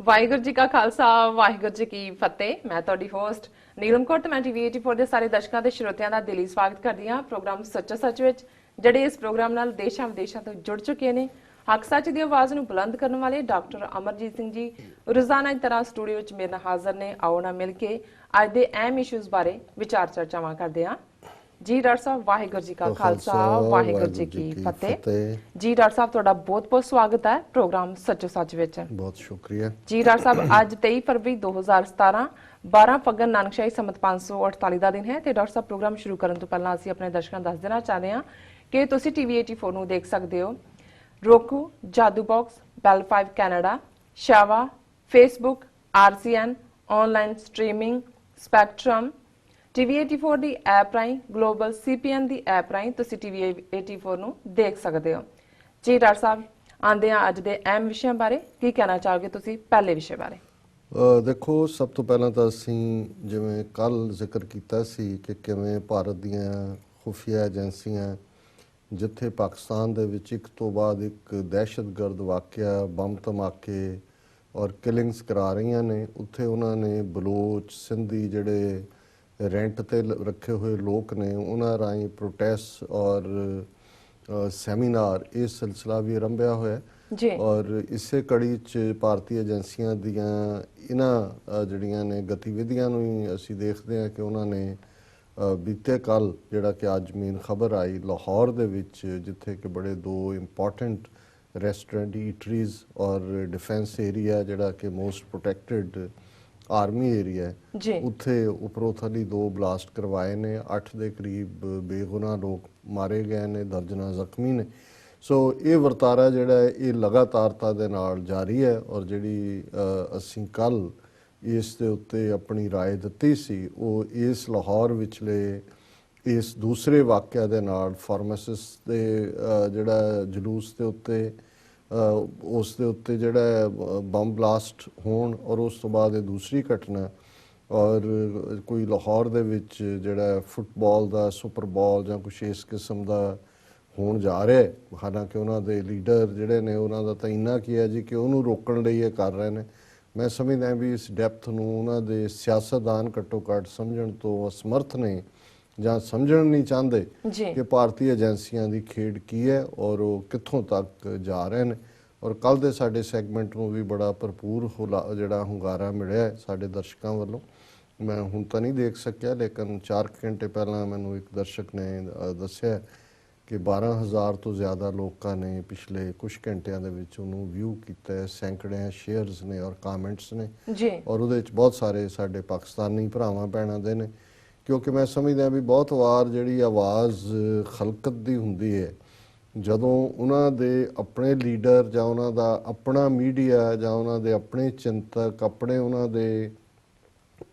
ਵਾਹਿਗੁਰੂ ਜੀ ਕਾ ਖਾਲਸਾ ਵਾਹਿਗੁਰੂ ਜੀ ਕੀ ਫਤਿਹ। ਮੈਂ ਤੁਹਾਡੀ ਹੋਸਟ ਨੀਲਮ ਕੌਰ ਤੇ ਮੈਂ ਟੀਵੀ 84 ਦੇ ਸਾਰੇ ਦਰਸ਼ਕਾਂ ਤੇ ਸਰੋਤਿਆਂ ਦਾ ਦਿਲੀ ਸਵਾਗਤ ਕਰਦੀ ਹਾਂ ਪ੍ਰੋਗਰਾਮ ਸੱਚੋ ਸੱਚ ਵਿੱਚ, ਜਿਹੜੇ ਇਸ ਪ੍ਰੋਗਰਾਮ ਨਾਲ ਦੇਸ਼ਾਂ ਵਿਦੇਸ਼ਾਂ ਤੋਂ ਜੁੜ ਚੁੱਕੇ ਨੇ। ਹੱਕ ਸੱਚ ਦੀ ਆਵਾਜ਼ ਨੂੰ ਬੁਲੰਦ ਕਰਨ ਵਾਲੇ ਡਾਕਟਰ ਅਮਰਜੀਤ ਸਿੰਘ ਜੀ ਰੋਜ਼ਾਨਾ ਦੀ ਤਰ੍ਹਾਂ ਸਟੂਡੀਓ ਵਿੱਚ ਮੇਰੇ ਨਾਲ ਹਾਜ਼ਰ ਨੇ। ਆਓ ਨਾ ਮਿਲ ਕੇ ਅੱਜ ਦੇ ਅਹਿਮ ਇਸ਼ੂਜ਼ ਬਾਰੇ ਵਿਚਾਰ ਚਰਚਾਵਾਂ ਕਰਦੇ ਹਾਂ। ਜੀ ਡਾਕਟਰ ਸਾਹਿਬ, ਵਾਹਿਗੁਰੂ ਜੀ ਕਾ ਖਾਲਸਾ ਵਾਹਿਗੁਰੂ ਜੀ ਕੀ ਫਤਿਹ। ਜੀ ਡਾਕਟਰ ਸਾਹਿਬ, ਤੁਹਾਡਾ ਬਹੁਤ ਬਹੁਤ ਸਵਾਗਤ ਹੈ ਪ੍ਰੋਗਰਾਮ ਸੱਚੋ ਸੱਚ ਵਿੱਚ। ਬਹੁਤ ਸ਼ੁਕਰੀਆ ਜੀ ਡਾਕਟਰ ਸਾਹਿਬ, ਅੱਜ 23 ਫਰਵਰੀ 2017 12 ਫੱਗਣ ਨਾਨਕਸ਼ਾਹੀ ਸੰਮਤ 548 ਦਾ ਦਿਨ ਹੈ ਤੇ ਡਾਕਟਰ ਸਾਹਿਬ, ਪ੍ਰੋਗਰਾਮ ਸ਼ੁਰੂ ਕਰਨ ਤੋਂ ਪਹਿਲਾਂ ਅਸੀਂ ਆਪਣੇ ਦਰਸ਼ਕਾਂ ਨੂੰ ਦੱਸ ਦੇਣਾ ਚਾਹਦੇ ਹਾਂ ਕਿ ਤੁਸੀਂ ਟੀਵੀ 84 ਨੂੰ ਦੇਖ ਸਕਦੇ ਹੋ roku, Jadoo box, Bell 5 Canada, ਸ਼ਾਵਾ, Facebook, RCN, online streaming, Spectrum, TV 84 ਦੀ ਐਪ ਰਾਹੀਂ, ਗਲੋਬਲ CPN ਦੀ ਐਪ ਰਾਹੀਂ ਤੁਸੀਂ ਟੀਵੀ 84 ਨੂੰ ਦੇਖ ਸਕਦੇ ਹੋ। ਜੀ ਡਾਕਟਰ ਸਾਹਿਬ, ਆਉਂਦੇ ਹਾਂ ਅੱਜ ਦੇ ਅਹਿਮ ਵਿਸ਼ਿਆਂ ਬਾਰੇ। ਕੀ ਕਹਿਣਾ ਚਾਹੋਗੇ ਤੁਸੀਂ ਪਹਿਲੇ ਵਿਸ਼ੇ ਬਾਰੇ? ਦੇਖੋ, ਸਭ ਤੋਂ ਪਹਿਲਾਂ ਤਾਂ ਅਸੀਂ ਜਿਵੇਂ ਕੱਲ੍ਹ ਜ਼ਿਕਰ ਕੀਤਾ ਸੀ ਕਿ ਕਿਵੇਂ ਭਾਰਤ ਦੀਆਂ ਖੁਫੀਆ ਏਜੰਸੀਆਂ ਜਿੱਥੇ ਪਾਕਿਸਤਾਨ ਦੇ ਵਿੱਚ ਇੱਕ ਤੋਂ ਬਾਅਦ ਇੱਕ ਦਹਿਸ਼ਤਗਰਦ ਵਾਕਿਆ, ਬੰਬ ਧਮਾਕੇ ਔਰ ਕਿਲਿੰਗਸ ਕਰਾ ਰਹੀਆਂ ਨੇ, ਉੱਥੇ ਉਹਨਾਂ ਨੇ ਬਲੋਚ, ਸਿੰਧੀ ਜਿਹੜੇ ਰੈਂਟ 'ਤੇ ਰੱਖੇ ਹੋਏ ਲੋਕ ਨੇ ਉਹਨਾਂ ਰਾਹੀਂ ਪ੍ਰੋਟੈਸਟ ਔਰ ਸੈਮੀਨਾਰ ਇਹ ਸਿਲਸਿਲਾ ਵੀ ਆਰੰਭਿਆ ਹੋਇਆ ਜੀ। ਔਰ ਇਸੇ ਕੜੀ 'ਚ ਭਾਰਤੀ ਏਜੰਸੀਆਂ ਦੀਆਂ ਇਹਨਾਂ ਜਿਹੜੀਆਂ ਨੇ ਗਤੀਵਿਧੀਆਂ ਨੂੰ ਹੀ ਅਸੀਂ ਦੇਖਦੇ ਹਾਂ ਕਿ ਉਹਨਾਂ ਨੇ ਬੀਤੇ ਕੱਲ੍ਹ ਜਿਹੜਾ ਕਿ ਅੱਜ ਮੇਨ ਖਬਰ ਆਈ ਲਾਹੌਰ ਦੇ ਵਿੱਚ, ਜਿੱਥੇ ਕਿ ਬੜੇ ਦੋ ਇੰਪੋਰਟੈਂਟ ਰੈਸਟੋਰੈਂਟ, ਈਟਰੀਜ਼ ਔਰ ਡਿਫੈਂਸ ਏਰੀਆ ਜਿਹੜਾ ਕਿ ਮੋਸਟ ਪ੍ਰੋਟੈਕਟਡ ਆਰਮੀ ਏਰੀਆ ਹੈ, ਉੱਥੇ ਉੱਪਰੋਂ ਥੱਲੀ 2 ਬਲਾਸਟ ਕਰਵਾਏ ਨੇ। 8 ਦੇ ਕਰੀਬ ਬੇਗੁਨਾਹ ਲੋਕ ਮਾਰੇ ਗਏ ਨੇ, ਦਰਜਨਾਂ ਜ਼ਖਮੀ ਨੇ। ਸੋ ਇਹ ਵਰਤਾਰਾ ਜਿਹੜਾ ਹੈ ਇਹ ਲਗਾਤਾਰਤਾ ਦੇ ਨਾਲ ਜਾਰੀ ਹੈ ਔਰ ਜਿਹੜੀ ਅਸੀਂ ਕੱਲ੍ਹ ਇਸ ਦੇ ਉੱਤੇ ਆਪਣੀ ਰਾਏ ਦਿੱਤੀ ਸੀ ਉਹ ਇਸ ਲਾਹੌਰ ਵਿਚਲੇ ਇਸ ਦੂਸਰੇ ਵਾਕਿਆ ਦੇ ਨਾਲ ਫਾਰਮਾਸਿਸਟ ਦੇ ਜਿਹੜਾ ਜਲੂਸ ਦੇ ਉੱਤੇ ਉਸ ਦੇ ਉੱਤੇ ਜਿਹੜਾ ਬੰਬ ਬਲਾਸਟ ਹੋਣ ਔਰ ਉਸ ਤੋਂ ਬਾਅਦ ਇਹ ਦੂਸਰੀ ਘਟਨਾ ਔਰ ਕੋਈ ਲਾਹੌਰ ਦੇ ਵਿੱਚ ਜਿਹੜਾ ਫੁੱਟਬਾਲ ਦਾ ਸੁਪਰ ਬਾਲ ਜਾਂ ਕੁਛ ਇਸ ਕਿਸਮ ਦਾ ਹੋਣ ਜਾ ਰਿਹਾ ਹੈ। ਹਾਲਾਂਕਿ ਉਹਨਾਂ ਦੇ ਲੀਡਰ ਜਿਹੜੇ ਨੇ ਉਹਨਾਂ ਦਾ ਤਾਂ ਇੰਨਾ ਕੀ ਹੈ ਜੀ ਕਿ ਉਹਨੂੰ ਰੋਕਣ ਲਈ ਇਹ ਕਰ ਰਹੇ ਨੇ। ਮੈਂ ਸਮਝਦਾ ਵੀ ਇਸ ਡੈਪਥ ਨੂੰ ਉਹਨਾਂ ਦੇ ਸਿਆਸਤਦਾਨ ਘੱਟੋ ਘੱਟ ਸਮਝਣ ਤੋਂ ਅਸਮਰਥ ਨੇ ਜਾਂ ਸਮਝਣ ਨਹੀਂ ਚਾਹੁੰਦੇ ਕਿ ਭਾਰਤੀ ਏਜੰਸੀਆਂ ਦੀ ਖੇਡ ਕੀ ਹੈ ਔਰ ਉਹ ਕਿੱਥੋਂ ਤੱਕ ਜਾ ਰਹੇ ਨੇ। ਔਰ ਕੱਲ੍ਹ ਦੇ ਸਾਡੇ ਸੈਗਮੈਂਟ ਨੂੰ ਵੀ ਬੜਾ ਭਰਪੂਰ ਜਿਹੜਾ ਹੁੰਗਾਰਾ ਮਿਲਿਆ ਸਾਡੇ ਦਰਸ਼ਕਾਂ ਵੱਲੋਂ। ਮੈਂ ਹੁਣ ਤਾਂ ਨਹੀਂ ਦੇਖ ਸਕਿਆ, ਲੇਕਿਨ 4 ਘੰਟੇ ਪਹਿਲਾਂ ਮੈਨੂੰ ਇੱਕ ਦਰਸ਼ਕ ਨੇ ਦੱਸਿਆ ਕਿ 12,000 ਤੋਂ ਜ਼ਿਆਦਾ ਲੋਕਾਂ ਨੇ ਪਿਛਲੇ ਕੁਝ ਘੰਟਿਆਂ ਦੇ ਵਿੱਚ ਉਹਨੂੰ ਵਿਊ ਕੀਤਾ ਹੈ। ਸੈਂਕੜਿਆਂ ਸ਼ੇਅਰਸ ਨੇ ਔਰ ਕਾਮੈਂਟਸ ਨੇ ਔਰ ਉਹਦੇ ਵਿੱਚ ਬਹੁਤ ਸਾਰੇ ਸਾਡੇ ਪਾਕਿਸਤਾਨੀ ਭਰਾਵਾਂ ਭੈਣਾਂ ਦੇ ਨੇ, ਕਿਉਂਕਿ ਮੈਂ ਸਮਝਦਾ ਵੀ ਬਹੁਤ ਵਾਰ ਜਿਹੜੀ ਆਵਾਜ਼ ਖਲਕਤ ਦੀ ਹੁੰਦੀ ਹੈ, ਜਦੋਂ ਉਹਨਾਂ ਦੇ ਆਪਣੇ ਲੀਡਰ ਜਾਂ ਉਹਨਾਂ ਦਾ ਆਪਣਾ ਮੀਡੀਆ ਜਾਂ ਉਹਨਾਂ ਦੇ ਆਪਣੇ ਚਿੰਤਕ, ਆਪਣੇ ਉਹਨਾਂ ਦੇ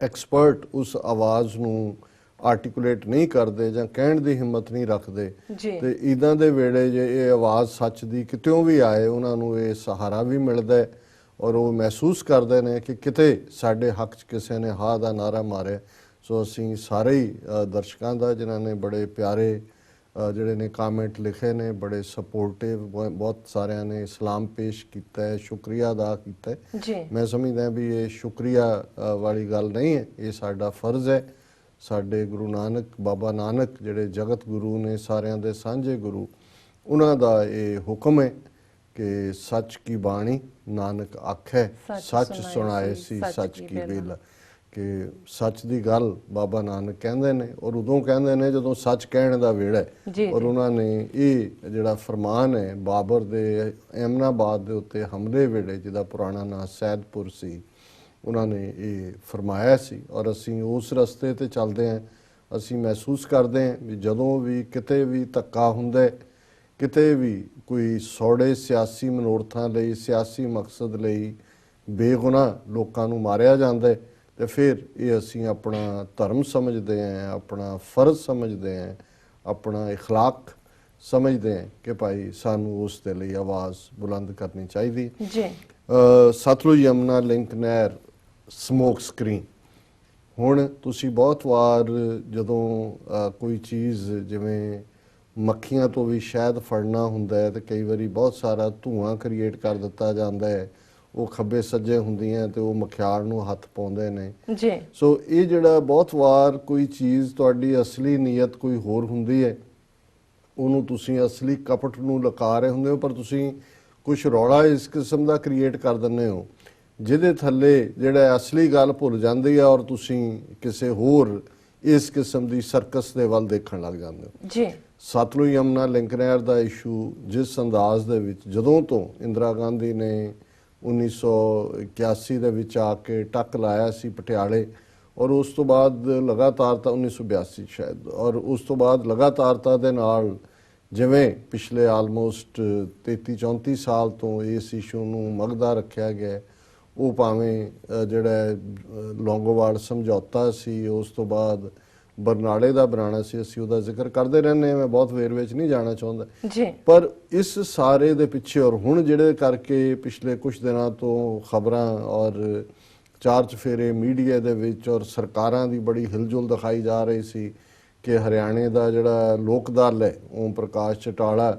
ਐਕਸਪਰਟ ਉਸ ਆਵਾਜ਼ ਨੂੰ ਆਰਟੀਕੂਲੇਟ ਨਹੀਂ ਕਰਦੇ ਜਾਂ ਕਹਿਣ ਦੀ ਹਿੰਮਤ ਨਹੀਂ ਰੱਖਦੇ, ਤੇ ਇੱਦਾਂ ਦੇ ਵੇਲੇ ਜੇ ਇਹ ਆਵਾਜ਼ ਸੱਚ ਦੀ ਕਿਤਿਓਂ ਵੀ ਆਏ ਉਹਨਾਂ ਨੂੰ ਇਹ ਸਹਾਰਾ ਵੀ ਮਿਲਦਾ ਔਰ ਉਹ ਮਹਿਸੂਸ ਕਰਦੇ ਨੇ ਕਿ ਕਿਤੇ ਸਾਡੇ ਹੱਕ 'ਚ ਕਿਸੇ ਨੇ ਹਾਂ ਦਾ ਨਾਰਾ ਮਾਰਿਆ। ਸੋ ਅਸੀਂ ਸਾਰੇ ਹੀ ਦਰਸ਼ਕਾਂ ਦਾ ਜਿਨ੍ਹਾਂ ਨੇ ਬੜੇ ਪਿਆਰੇ ਜਿਹੜੇ ਨੇ ਕਾਮੈਂਟ ਲਿਖੇ ਨੇ, ਬੜੇ ਸਪੋਰਟਿਵ, ਬਹੁਤ ਸਾਰਿਆਂ ਨੇ ਸਲਾਮ ਪੇਸ਼ ਕੀਤਾ ਹੈ, ਸ਼ੁਕਰੀਆ ਅਦਾ ਕੀਤਾ ਹੈ। ਮੈਂ ਸਮਝਦਾ ਵੀ ਇਹ ਸ਼ੁਕਰੀਆ ਵਾਲੀ ਗੱਲ ਨਹੀਂ ਹੈ, ਇਹ ਸਾਡਾ ਫਰਜ਼ ਹੈ। ਸਾਡੇ ਗੁਰੂ ਨਾਨਕ, ਬਾਬਾ ਨਾਨਕ ਜਿਹੜੇ ਜਗਤ ਗੁਰੂ ਨੇ, ਸਾਰਿਆਂ ਦੇ ਸਾਂਝੇ ਗੁਰੂ, ਉਹਨਾਂ ਦਾ ਇਹ ਹੁਕਮ ਹੈ ਕਿ ਸੱਚ ਕੀ ਬਾਣੀ ਨਾਨਕ ਆਖੈ, ਸੱਚ ਸੁਣਾਏ ਸੀ ਸੱਚ ਕੀ ਵੇਲਾ, ਕਿ ਸੱਚ ਦੀ ਗੱਲ ਬਾਬਾ ਨਾਨਕ ਕਹਿੰਦੇ ਨੇ ਔਰ ਉਦੋਂ ਕਹਿੰਦੇ ਨੇ ਜਦੋਂ ਸੱਚ ਕਹਿਣ ਦਾ ਵੇਲਾ ਹੈ। ਔਰ ਉਹਨਾਂ ਨੇ ਇਹ ਜਿਹੜਾ ਫਰਮਾਨ ਹੈ ਬਾਬਰ ਦੇ ਐਮਨਾਬਾਦ ਦੇ ਉੱਤੇ ਹਮਲੇ ਵੇਲੇ, ਜਿਹਦਾ ਪੁਰਾਣਾ ਨਾਂ ਸੈਦਪੁਰ ਸੀ, ਉਹਨਾਂ ਨੇ ਇਹ ਫਰਮਾਇਆ ਸੀ ਔਰ ਅਸੀਂ ਉਸ ਰਸਤੇ 'ਤੇ ਚੱਲਦੇ ਹਾਂ। ਅਸੀਂ ਮਹਿਸੂਸ ਕਰਦੇ ਹਾਂ ਵੀ ਜਦੋਂ ਵੀ ਕਿਤੇ ਵੀ ਧੱਕਾ ਹੁੰਦਾ, ਕਿਤੇ ਵੀ ਕੋਈ ਸੌੜੇ ਸਿਆਸੀ ਮਨੋਰਥਾਂ ਲਈ, ਸਿਆਸੀ ਮਕਸਦ ਲਈ ਬੇਗੁਨਾਹ ਲੋਕਾਂ ਨੂੰ ਮਾਰਿਆ ਜਾਂਦਾ ਤੇ ਫਿਰ ਇਹ ਅਸੀਂ ਆਪਣਾ ਧਰਮ ਸਮਝਦੇ ਹਾਂ, ਆਪਣਾ ਫਰਜ਼ ਸਮਝਦੇ ਹਾਂ, ਆਪਣਾ ਇਖਲਾਕ ਸਮਝਦੇ ਹਾਂ ਕਿ ਭਾਈ ਸਾਨੂੰ ਉਸ ਦੇ ਲਈ ਆਵਾਜ਼ ਬੁਲੰਦ ਕਰਨੀ ਚਾਹੀਦੀ। ਸਤਲੁਜ ਯਮੁਨਾ ਲਿੰਕ ਨਹਿਰ ਸਮੋਕ ਸਕਰੀਨ। ਹੁਣ ਤੁਸੀਂ ਬਹੁਤ ਵਾਰ ਜਦੋਂ ਕੋਈ ਚੀਜ਼ ਜਿਵੇਂ ਮੱਖੀਆਂ ਤੋਂ ਵੀ ਸ਼ਹਿਦ ਫੜਨਾ ਹੁੰਦਾ ਹੈ ਤੇ ਕਈ ਵਾਰੀ ਬਹੁਤ ਸਾਰਾ ਧੂਆਂ ਕ੍ਰੀਏਟ ਕਰ ਦਿੱਤਾ ਜਾਂਦਾ ਹੈ, ਉਹ ਖੱਬੇ ਸੱਜੇ ਹੁੰਦੀਆਂ ਤੇ ਉਹ ਮਖਿਆਲ ਨੂੰ ਹੱਥ ਪਾਉਂਦੇ ਨੇ ਜੀ। ਸੋ ਇਹ ਜਿਹੜਾ ਬਹੁਤ ਵਾਰ ਕੋਈ ਚੀਜ਼ ਤੁਹਾਡੀ ਅਸਲੀ ਨੀਅਤ ਕੋਈ ਹੋਰ ਹੁੰਦੀ ਹੈ, ਉਹਨੂੰ ਤੁਸੀਂ ਅਸਲੀ ਕਪਟ ਨੂੰ ਲੁਕਾ ਰਹੇ ਹੁੰਦੇ ਹੋ, ਪਰ ਤੁਸੀਂ ਕੁਝ ਰੌਲਾ ਇਸ ਕਿਸਮ ਦਾ ਕ੍ਰੀਏਟ ਕਰ ਦਿੰਦੇ ਹੋ ਜਿਹਦੇ ਥੱਲੇ ਜਿਹੜਾ ਅਸਲੀ ਗੱਲ ਭੁੱਲ ਜਾਂਦੀ ਹੈ ਔਰ ਤੁਸੀਂ ਕਿਸੇ ਹੋਰ ਇਸ ਕਿਸਮ ਦੀ ਸਰਕਸ ਦੇ ਵੱਲ ਦੇਖਣ ਲੱਗ ਜਾਂਦੇ ਹੋ ਜੀ। ਸਤਲੁਜ ਯਮੁਨਾ ਲਿੰਕ ਨਹਿਰ ਦਾ ਇਸ਼ੂ ਜਿਸ ਅੰਦਾਜ਼ ਦੇ ਵਿੱਚ ਜਦੋਂ ਤੋਂ ਇੰਦਰਾ ਗਾਂਧੀ ਨੇ 1981 ਦੇ ਵਿੱਚ ਆ ਕੇ ਟੱਕ ਲਾਇਆ ਸੀ ਪਟਿਆਲੇ, ਔਰ ਉਸ ਤੋਂ ਬਾਅਦ ਲਗਾਤਾਰਤਾ 1982 ਸ਼ਾਇਦ, ਔਰ ਉਸ ਤੋਂ ਬਾਅਦ ਲਗਾਤਾਰਤਾ ਦੇ ਨਾਲ ਜਿਵੇਂ ਪਿਛਲੇ ਆਲਮੋਸਟ 33-34 ਸਾਲ ਤੋਂ ਇਸ ਇਸ਼ੂ ਨੂੰ ਮੱਗਦਾ ਰੱਖਿਆ ਗਿਆ, ਉਹ ਭਾਵੇਂ ਜਿਹੜਾ ਲੌਂਗੋਵਾਲ ਸਮਝੌਤਾ ਸੀ, ਉਸ ਤੋਂ ਬਾਅਦ ਬਰਨਾਲੇ ਦਾ ਬਣਾਉਣਾ ਸੀ, ਅਸੀਂ ਉਹਦਾ ਜ਼ਿਕਰ ਕਰਦੇ ਰਹਿੰਦੇ ਹਾਂ, ਮੈਂ ਬਹੁਤ ਵੇਰਵੇ 'ਚ ਨਹੀਂ ਜਾਣਾ ਚਾਹੁੰਦਾ ਜੀ। ਪਰ ਇਸ ਸਾਰੇ ਦੇ ਪਿੱਛੇ ਔਰ ਹੁਣ ਜਿਹੜੇ ਕਰਕੇ ਪਿਛਲੇ ਕੁਝ ਦਿਨਾਂ ਤੋਂ ਖਬਰਾਂ ਔਰ ਚਾਰ ਚਫੇਰੇ ਮੀਡੀਆ ਦੇ ਵਿੱਚ ਔਰ ਸਰਕਾਰਾਂ ਦੀ ਬੜੀ ਹਿਲਜੁਲ ਦਿਖਾਈ ਜਾ ਰਹੀ ਸੀ ਕਿ ਹਰਿਆਣੇ ਦਾ ਜਿਹੜਾ ਲੋਕ ਦਲ ਹੈ, ਓਮ ਪ੍ਰਕਾਸ਼ ਚਟਾਲਾ,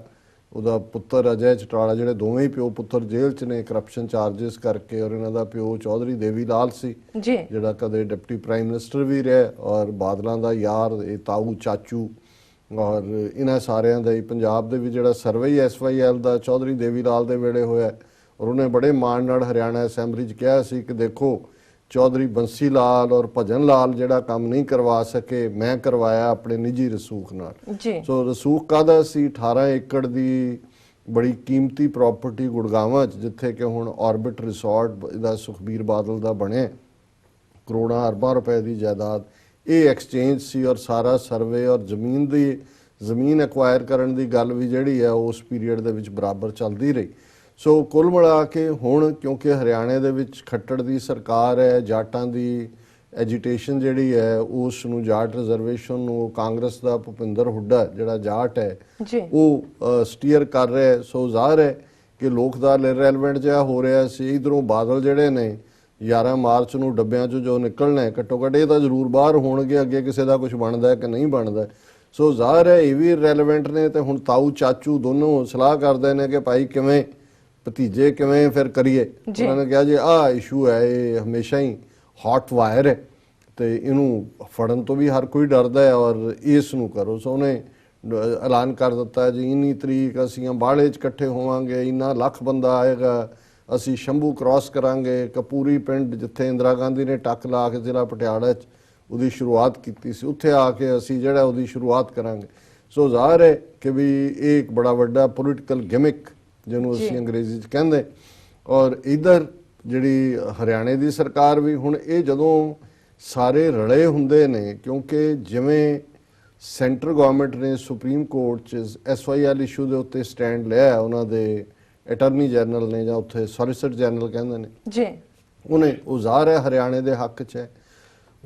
ਉਹਦਾ ਪੁੱਤਰ ਅਜੈ ਚਟਾਲਾ, ਜਿਹੜੇ ਦੋਵੇਂ ਹੀ ਪਿਓ ਪੁੱਤਰ ਜੇਲ੍ਹ 'ਚ ਨੇ ਕਰਪਸ਼ਨ ਚਾਰजेस ਕਰਕੇ, ਔਰ ਇਹਨਾਂ ਦਾ ਪਿਓ ਚੌਧਰੀ ਦੇਵੀ ਲਾਲ ਸੀ ਜੀ, ਜਿਹੜਾ ਕਦੇ ਡਿਪਟੀ ਪ੍ਰਾਈਮ ਮਿਨਿਸਟਰ ਵੀ ਰਿਹਾ ਔਰ ਬਾਦਲਾਂ ਦਾ ਯਾਰ, ਇਹ ਤਾਊ ਚਾਚੂ, ਔਰ ਇਹਨਾਂ ਸਾਰਿਆਂ ਦਾ ਹੀ ਪੰਜਾਬ ਦੇ ਵੀ ਜਿਹੜਾ ਸਰਵੇ SYL ਦਾ ਚੌਧਰੀ ਦੇਵੀ ਲਾਲ ਦੇ ਵੇਲੇ ਹੋਇਆ, ਔਰ ਉਹਨੇ ਬੜੇ ਮਾਣ ਨਾਲ ਹਰਿਆਣਾ ਅਸੈਂਬਲੀ 'ਚ ਕਿਹਾ ਸੀ ਕਿ ਦੇਖੋ ਚੌਧਰੀ ਬੰਸੀ ਲਾਲ ਔਰ ਭਜਨ ਲਾਲ ਜਿਹੜਾ ਕੰਮ ਨਹੀਂ ਕਰਵਾ ਸਕੇ, ਮੈਂ ਕਰਵਾਇਆ ਆਪਣੇ ਨਿੱਜੀ ਰਸੂਖ ਨਾਲ। ਜੀ। ਸੋ ਰਸੂਖ ਕਾਹਦਾ ਸੀ? 18 ਏਕੜ ਦੀ ਬੜੀ ਕੀਮਤੀ ਪ੍ਰਾਪਰਟੀ ਗੁੜਗਾਵਾਂ 'ਚ, ਜਿੱਥੇ ਕਿ ਹੁਣ ਆਰਬਿਟ ਰਿਸੋਰਟ ਦਾ ਸੁਖਬੀਰ ਬਾਦਲ ਦਾ ਬਣਿਆ, ਕਰੋੜਾਂ ਅਰਬਾਂ ਰੁਪਏ ਦੀ ਜਾਇਦਾਦ, ਇਹ ਐਕਸਚੇਂਜ ਸੀ ਔਰ ਸਾਰਾ ਸਰਵੇ ਔਰ ਜ਼ਮੀਨ ਐਕਵਾਇਰ ਕਰਨ ਦੀ ਗੱਲ ਵੀ ਜਿਹੜੀ ਹੈ ਉਸ ਪੀਰੀਅਡ ਦੇ ਵਿੱਚ ਬਰਾਬਰ ਚੱਲਦੀ ਰਹੀ। ਸੋ ਕੁੱਲ ਮਿਲਾ ਕੇ ਹੁਣ ਕਿਉਂਕਿ ਹਰਿਆਣੇ ਦੇ ਵਿੱਚ ਖੱਟੜ ਦੀ ਸਰਕਾਰ ਹੈ, ਜਾਟਾਂ ਦੀ ਐਜੀਟੇਸ਼ਨ ਜਿਹੜੀ ਹੈ ਉਸ ਨੂੰ, ਜਾਟ ਰਿਜ਼ਰਵੇਸ਼ਨ ਨੂੰ ਕਾਂਗਰਸ ਦਾ ਭੁਪਿੰਦਰ ਹੁੱਡਾ ਜਿਹੜਾ ਜਾਟ ਹੈ ਉਹ ਸਟੀਅਰ ਕਰ ਰਿਹਾ। ਸੋ ਜ਼ਾਹਰ ਹੈ ਕਿ ਲੋਕ ਦਾ ਇਰੈਲੇਵੈਂਟ ਜਿਹਾ ਹੋ ਰਿਹਾ ਸੀ। ਇਧਰੋਂ ਬਾਦਲ ਜਿਹੜੇ ਨੇ 11 ਮਾਰਚ ਨੂੰ ਡੱਬਿਆਂ 'ਚੋਂ ਜੋ ਨਿਕਲਣਾ ਹੈ, ਘੱਟੋ ਘੱਟ ਇਹ ਤਾਂ ਜ਼ਰੂਰ ਬਾਹਰ ਹੋਣਗੇ, ਅੱਗੇ ਕਿਸੇ ਦਾ ਕੁਝ ਬਣਦਾ ਕਿ ਨਹੀਂ ਬਣਦਾ। ਸੋ ਜ਼ਾਹਰ ਹੈ ਇਹ ਵੀ ਇਰੈਲੇਵੈਂਟ ਨੇ, ਤੇ ਹੁਣ ਤਾਊ ਚਾਚੂ ਦੋਨੋਂ ਸਲਾਹ ਕਰਦੇ ਨੇ ਕਿ ਭਾਈ ਕਿਵੇਂ ਭਤੀਜੇ ਕਿਵੇਂ ਫਿਰ ਕਰੀਏ। ਉਹਨਾਂ ਨੇ ਕਿਹਾ ਜੀ ਆਹ ਇਸ਼ੂ ਹੈ, ਇਹ ਹਮੇਸ਼ਾ ਹੀ ਹੌਟ ਵਾਇਰ ਹੈ ਤੇ ਇਹਨੂੰ ਫੜਨ ਤੋਂ ਵੀ ਹਰ ਕੋਈ ਡਰਦਾ ਹੈ ਔਰ ਇਸ ਨੂੰ ਕਰੋ। ਸੋ ਉਹਨੇ ਐਲਾਨ ਕਰ ਦਿੱਤਾ ਜੀ ਇੰਨੀ ਤਰੀਕ ਅਸੀਂ ਅੰਬਾਲੇ 'ਚ ਇਕੱਠੇ ਹੋਵਾਂਗੇ, ਇੰਨਾ ਲੱਖ ਬੰਦਾ ਆਏਗਾ, ਅਸੀਂ ਸ਼ੰਭੂ ਕ੍ਰਾਸ ਕਰਾਂਗੇ, ਕਪੂਰੀ ਪਿੰਡ ਜਿੱਥੇ ਇੰਦਰਾ ਗਾਂਧੀ ਨੇ ਟੱਕ ਲਾ ਕੇ ਜ਼ਿਲ੍ਹਾ ਪਟਿਆਲਾ 'ਚ ਉਹਦੀ ਸ਼ੁਰੂਆਤ ਕੀਤੀ ਸੀ, ਉੱਥੇ ਆ ਕੇ ਅਸੀਂ ਜਿਹੜਾ ਉਹਦੀ ਸ਼ੁਰੂਆਤ ਕਰਾਂਗੇ। ਸੋ ਜ਼ਾਹਰ ਹੈ ਕਿ ਵੀ ਇਹ ਇੱਕ ਬੜਾ ਵੱਡਾ ਪੋਲੀਟੀਕਲ ਗਿਮਿਕ ਜਿਹਨੂੰ ਅਸੀਂ ਅੰਗਰੇਜ਼ੀ 'ਚ ਕਹਿੰਦੇ। ਔਰ ਇਧਰ ਜਿਹੜੀ ਹਰਿਆਣੇ ਦੀ ਸਰਕਾਰ ਵੀ ਹੁਣ ਇਹ ਜਦੋਂ ਸਾਰੇ ਰਲੇ ਹੁੰਦੇ ਨੇ, ਕਿਉਂਕਿ ਜਿਵੇਂ ਸੈਂਟਰ ਗਵਰਨਮੈਂਟ ਨੇ ਸੁਪਰੀਮ ਕੋਰਟ 'ਚ SYL ਇਸ਼ੂ ਦੇ ਉੱਤੇ ਸਟੈਂਡ ਲਿਆ, ਉਹਨਾਂ ਦੇ ਅਟਾਰਨੀ ਜਨਰਲ ਨੇ ਜਾਂ ਉੱਥੇ ਸੋਲਿਸਿਟਰ ਜਨਰਲ ਕਹਿੰਦੇ ਨੇ ਜੀ, ਉਹਨੇ, ਉਹ ਜ਼ਾਹਰ ਹੈ ਹਰਿਆਣੇ ਦੇ ਹੱਕ 'ਚ ਹੈ।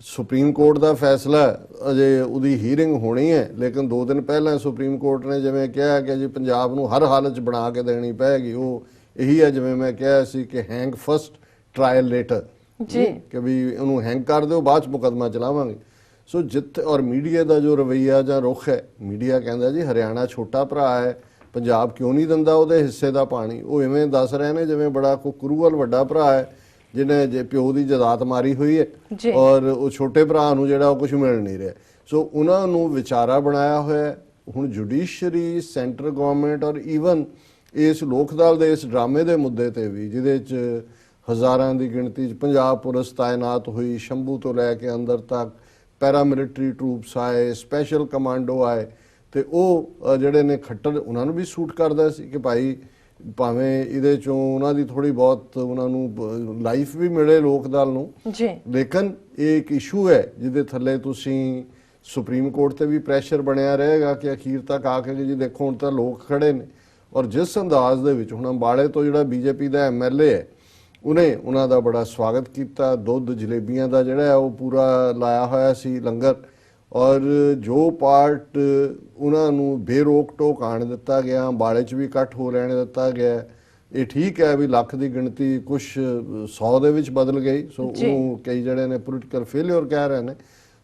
ਸੁਪਰੀਮ ਕੋਰਟ ਦਾ ਫੈਸਲਾ ਅਜੇ ਉਹਦੀ ਹੀਅਰਿੰਗ ਹੋਣੀ ਹੈ, ਲੇਕਿਨ 2 ਦਿਨ ਪਹਿਲਾਂ ਸੁਪਰੀਮ ਕੋਰਟ ਨੇ ਜਿਵੇਂ ਕਿਹਾ ਕਿ ਜੀ ਪੰਜਾਬ ਨੂੰ ਹਰ ਹਾਲਤ 'ਚ ਬਣਾ ਕੇ ਦੇਣੀ ਪਏਗੀ, ਉਹ ਇਹੀ ਹੈ ਜਿਵੇਂ ਮੈਂ ਕਿਹਾ ਸੀ ਕਿ ਹੈਂਗ ਫਸਟ ਟ੍ਰਾਇਲ ਲੇਟਰ, ਜੀ, ਕਿ ਵੀ ਉਹਨੂੰ ਹੈਂਗ ਕਰ ਦਿਓ ਬਾਅਦ 'ਚ ਮੁਕੱਦਮਾ ਚਲਾਵਾਂਗੇ। ਸੋ ਜਿੱਥੇ ਔਰ ਮੀਡੀਆ ਦਾ ਜੋ ਰਵੱਈਆ ਜਾਂ ਰੁਖ ਹੈ, ਮੀਡੀਆ ਕਹਿੰਦਾ ਜੀ ਹਰਿਆਣਾ ਛੋਟਾ ਭਰਾ ਹੈ, ਪੰਜਾਬ ਕਿਉਂ ਨਹੀਂ ਦਿੰਦਾ ਉਹਦੇ ਹਿੱਸੇ ਦਾ ਪਾਣੀ। ਉਹ ਇਵੇਂ ਦੱਸ ਰਹੇ ਨੇ ਜਿਵੇਂ ਬੜਾ ਕੁਕਰੂਵਲ ਵੱਡਾ ਭਰਾ ਹੈ ਜਿਹਨੇ ਜੇ ਪਿਓ ਦੀ ਜਾਇਦਾਦ ਮਾਰੀ ਹੋਈ ਹੈ ਔਰ ਉਹ ਛੋਟੇ ਭਰਾ ਨੂੰ ਜਿਹੜਾ ਉਹ ਕੁਝ ਮਿਲ ਨਹੀਂ ਰਿਹਾ। ਸੋ ਉਹਨਾਂ ਨੂੰ ਵਿਚਾਰਾ ਬਣਾਇਆ ਹੋਇਆ। ਹੁਣ ਜੁਡੀਸ਼ਰੀ, ਸੈਂਟਰ ਗਵਰਨਮੈਂਟ ਔਰ ਈਵਨ ਇਸ ਲੋਕ ਦਲ ਦੇ ਇਸ ਡਰਾਮੇ ਦੇ ਮੁੱਦੇ ਤੇ ਵੀ, ਜਿਹਦੇ 'ਚ ਹਜ਼ਾਰਾਂ ਦੀ ਗਿਣਤੀ 'ਚ ਪੰਜਾਬ ਪੁਲਿਸ ਤਾਇਨਾਤ ਹੋਈ, ਸ਼ੰਭੂ ਤੋਂ ਲੈ ਕੇ ਅੰਦਰ ਤੱਕ ਪੈਰਾਮਿਲਟਰੀ ਟਰੂਪਸ ਆਏ, ਸਪੈਸ਼ਲ ਕਮਾਂਡੋ ਆਏ, ਤੇ ਉਹ ਜਿਹੜੇ ਨੇ ਖੱਟਰ ਉਹਨਾਂ ਨੂੰ ਵੀ ਸੂਟ ਕਰਦਾ ਸੀ ਕਿ ਭਾਈ ਭਾਵੇਂ ਇਹਦੇ 'ਚੋਂ ਉਹਨਾਂ ਦੀ ਥੋੜੀ ਬਹੁਤ ਉਹਨਾਂ ਨੂੰ ਲਾਈਫ ਵੀ ਮਿਲੇ ਲੋਕ ਦਲ ਨੂੰ, ਲੇਕਿਨ ਇਹ ਇੱਕ ਇਸ਼ੂ ਹੈ ਜਿਹਦੇ ਥੱਲੇ ਤੁਸੀਂ ਸੁਪਰੀਮ ਕੋਰਟ ਤੇ ਵੀ ਪ੍ਰੈਸ਼ਰ ਬਣਿਆ ਰਹੇਗਾ ਕਿ ਅਖੀਰ ਤੱਕ ਆ ਕੇ ਜੀ ਦੇਖੋ ਹੁਣ ਤਾਂ ਲੋਕ ਖੜੇ ਨੇ। ਔਰ ਜਿਸ ਅੰਦਾਜ਼ ਦੇ ਵਿੱਚ ਹੁਣ ਅੰਬਾਲੇ ਤੋਂ ਜਿਹੜਾ BJP ਦਾ MLA ਹੈ ਉਹਨੇ ਉਹਨਾਂ ਦਾ ਬੜਾ ਸਵਾਗਤ ਕੀਤਾ, ਦੁੱਧ ਜਲੇਬੀਆਂ ਦਾ ਜਿਹੜਾ ਹੈ ਉਹ ਪੂਰਾ ਲਾਇਆ ਹੋਇਆ ਸੀ ਲੰਗਰ, ਔਰ ਜੋ ਪਾਰਟ ਉਹਨਾਂ ਨੂੰ ਬੇਰੋਕ ਟੋਕ ਆਣ ਦਿੱਤਾ ਗਿਆ, ਅੰਬਾਲੇ 'ਚ ਵੀ ਇਕੱਠ ਹੋ ਲੈਣ ਦਿੱਤਾ ਗਿਆ। ਇਹ ਠੀਕ ਹੈ ਵੀ ਲੱਖ ਦੀ ਗਿਣਤੀ ਕੁਛ 100 ਦੇ ਵਿੱਚ ਬਦਲ ਗਈ, ਸੋ ਉਹਨੂੰ ਕਈ ਜਿਹੜੇ ਨੇ ਪੋਲੀਟੀਕਲ ਫੇਲਿਅਰ ਕਹਿ ਰਹੇ ਨੇ।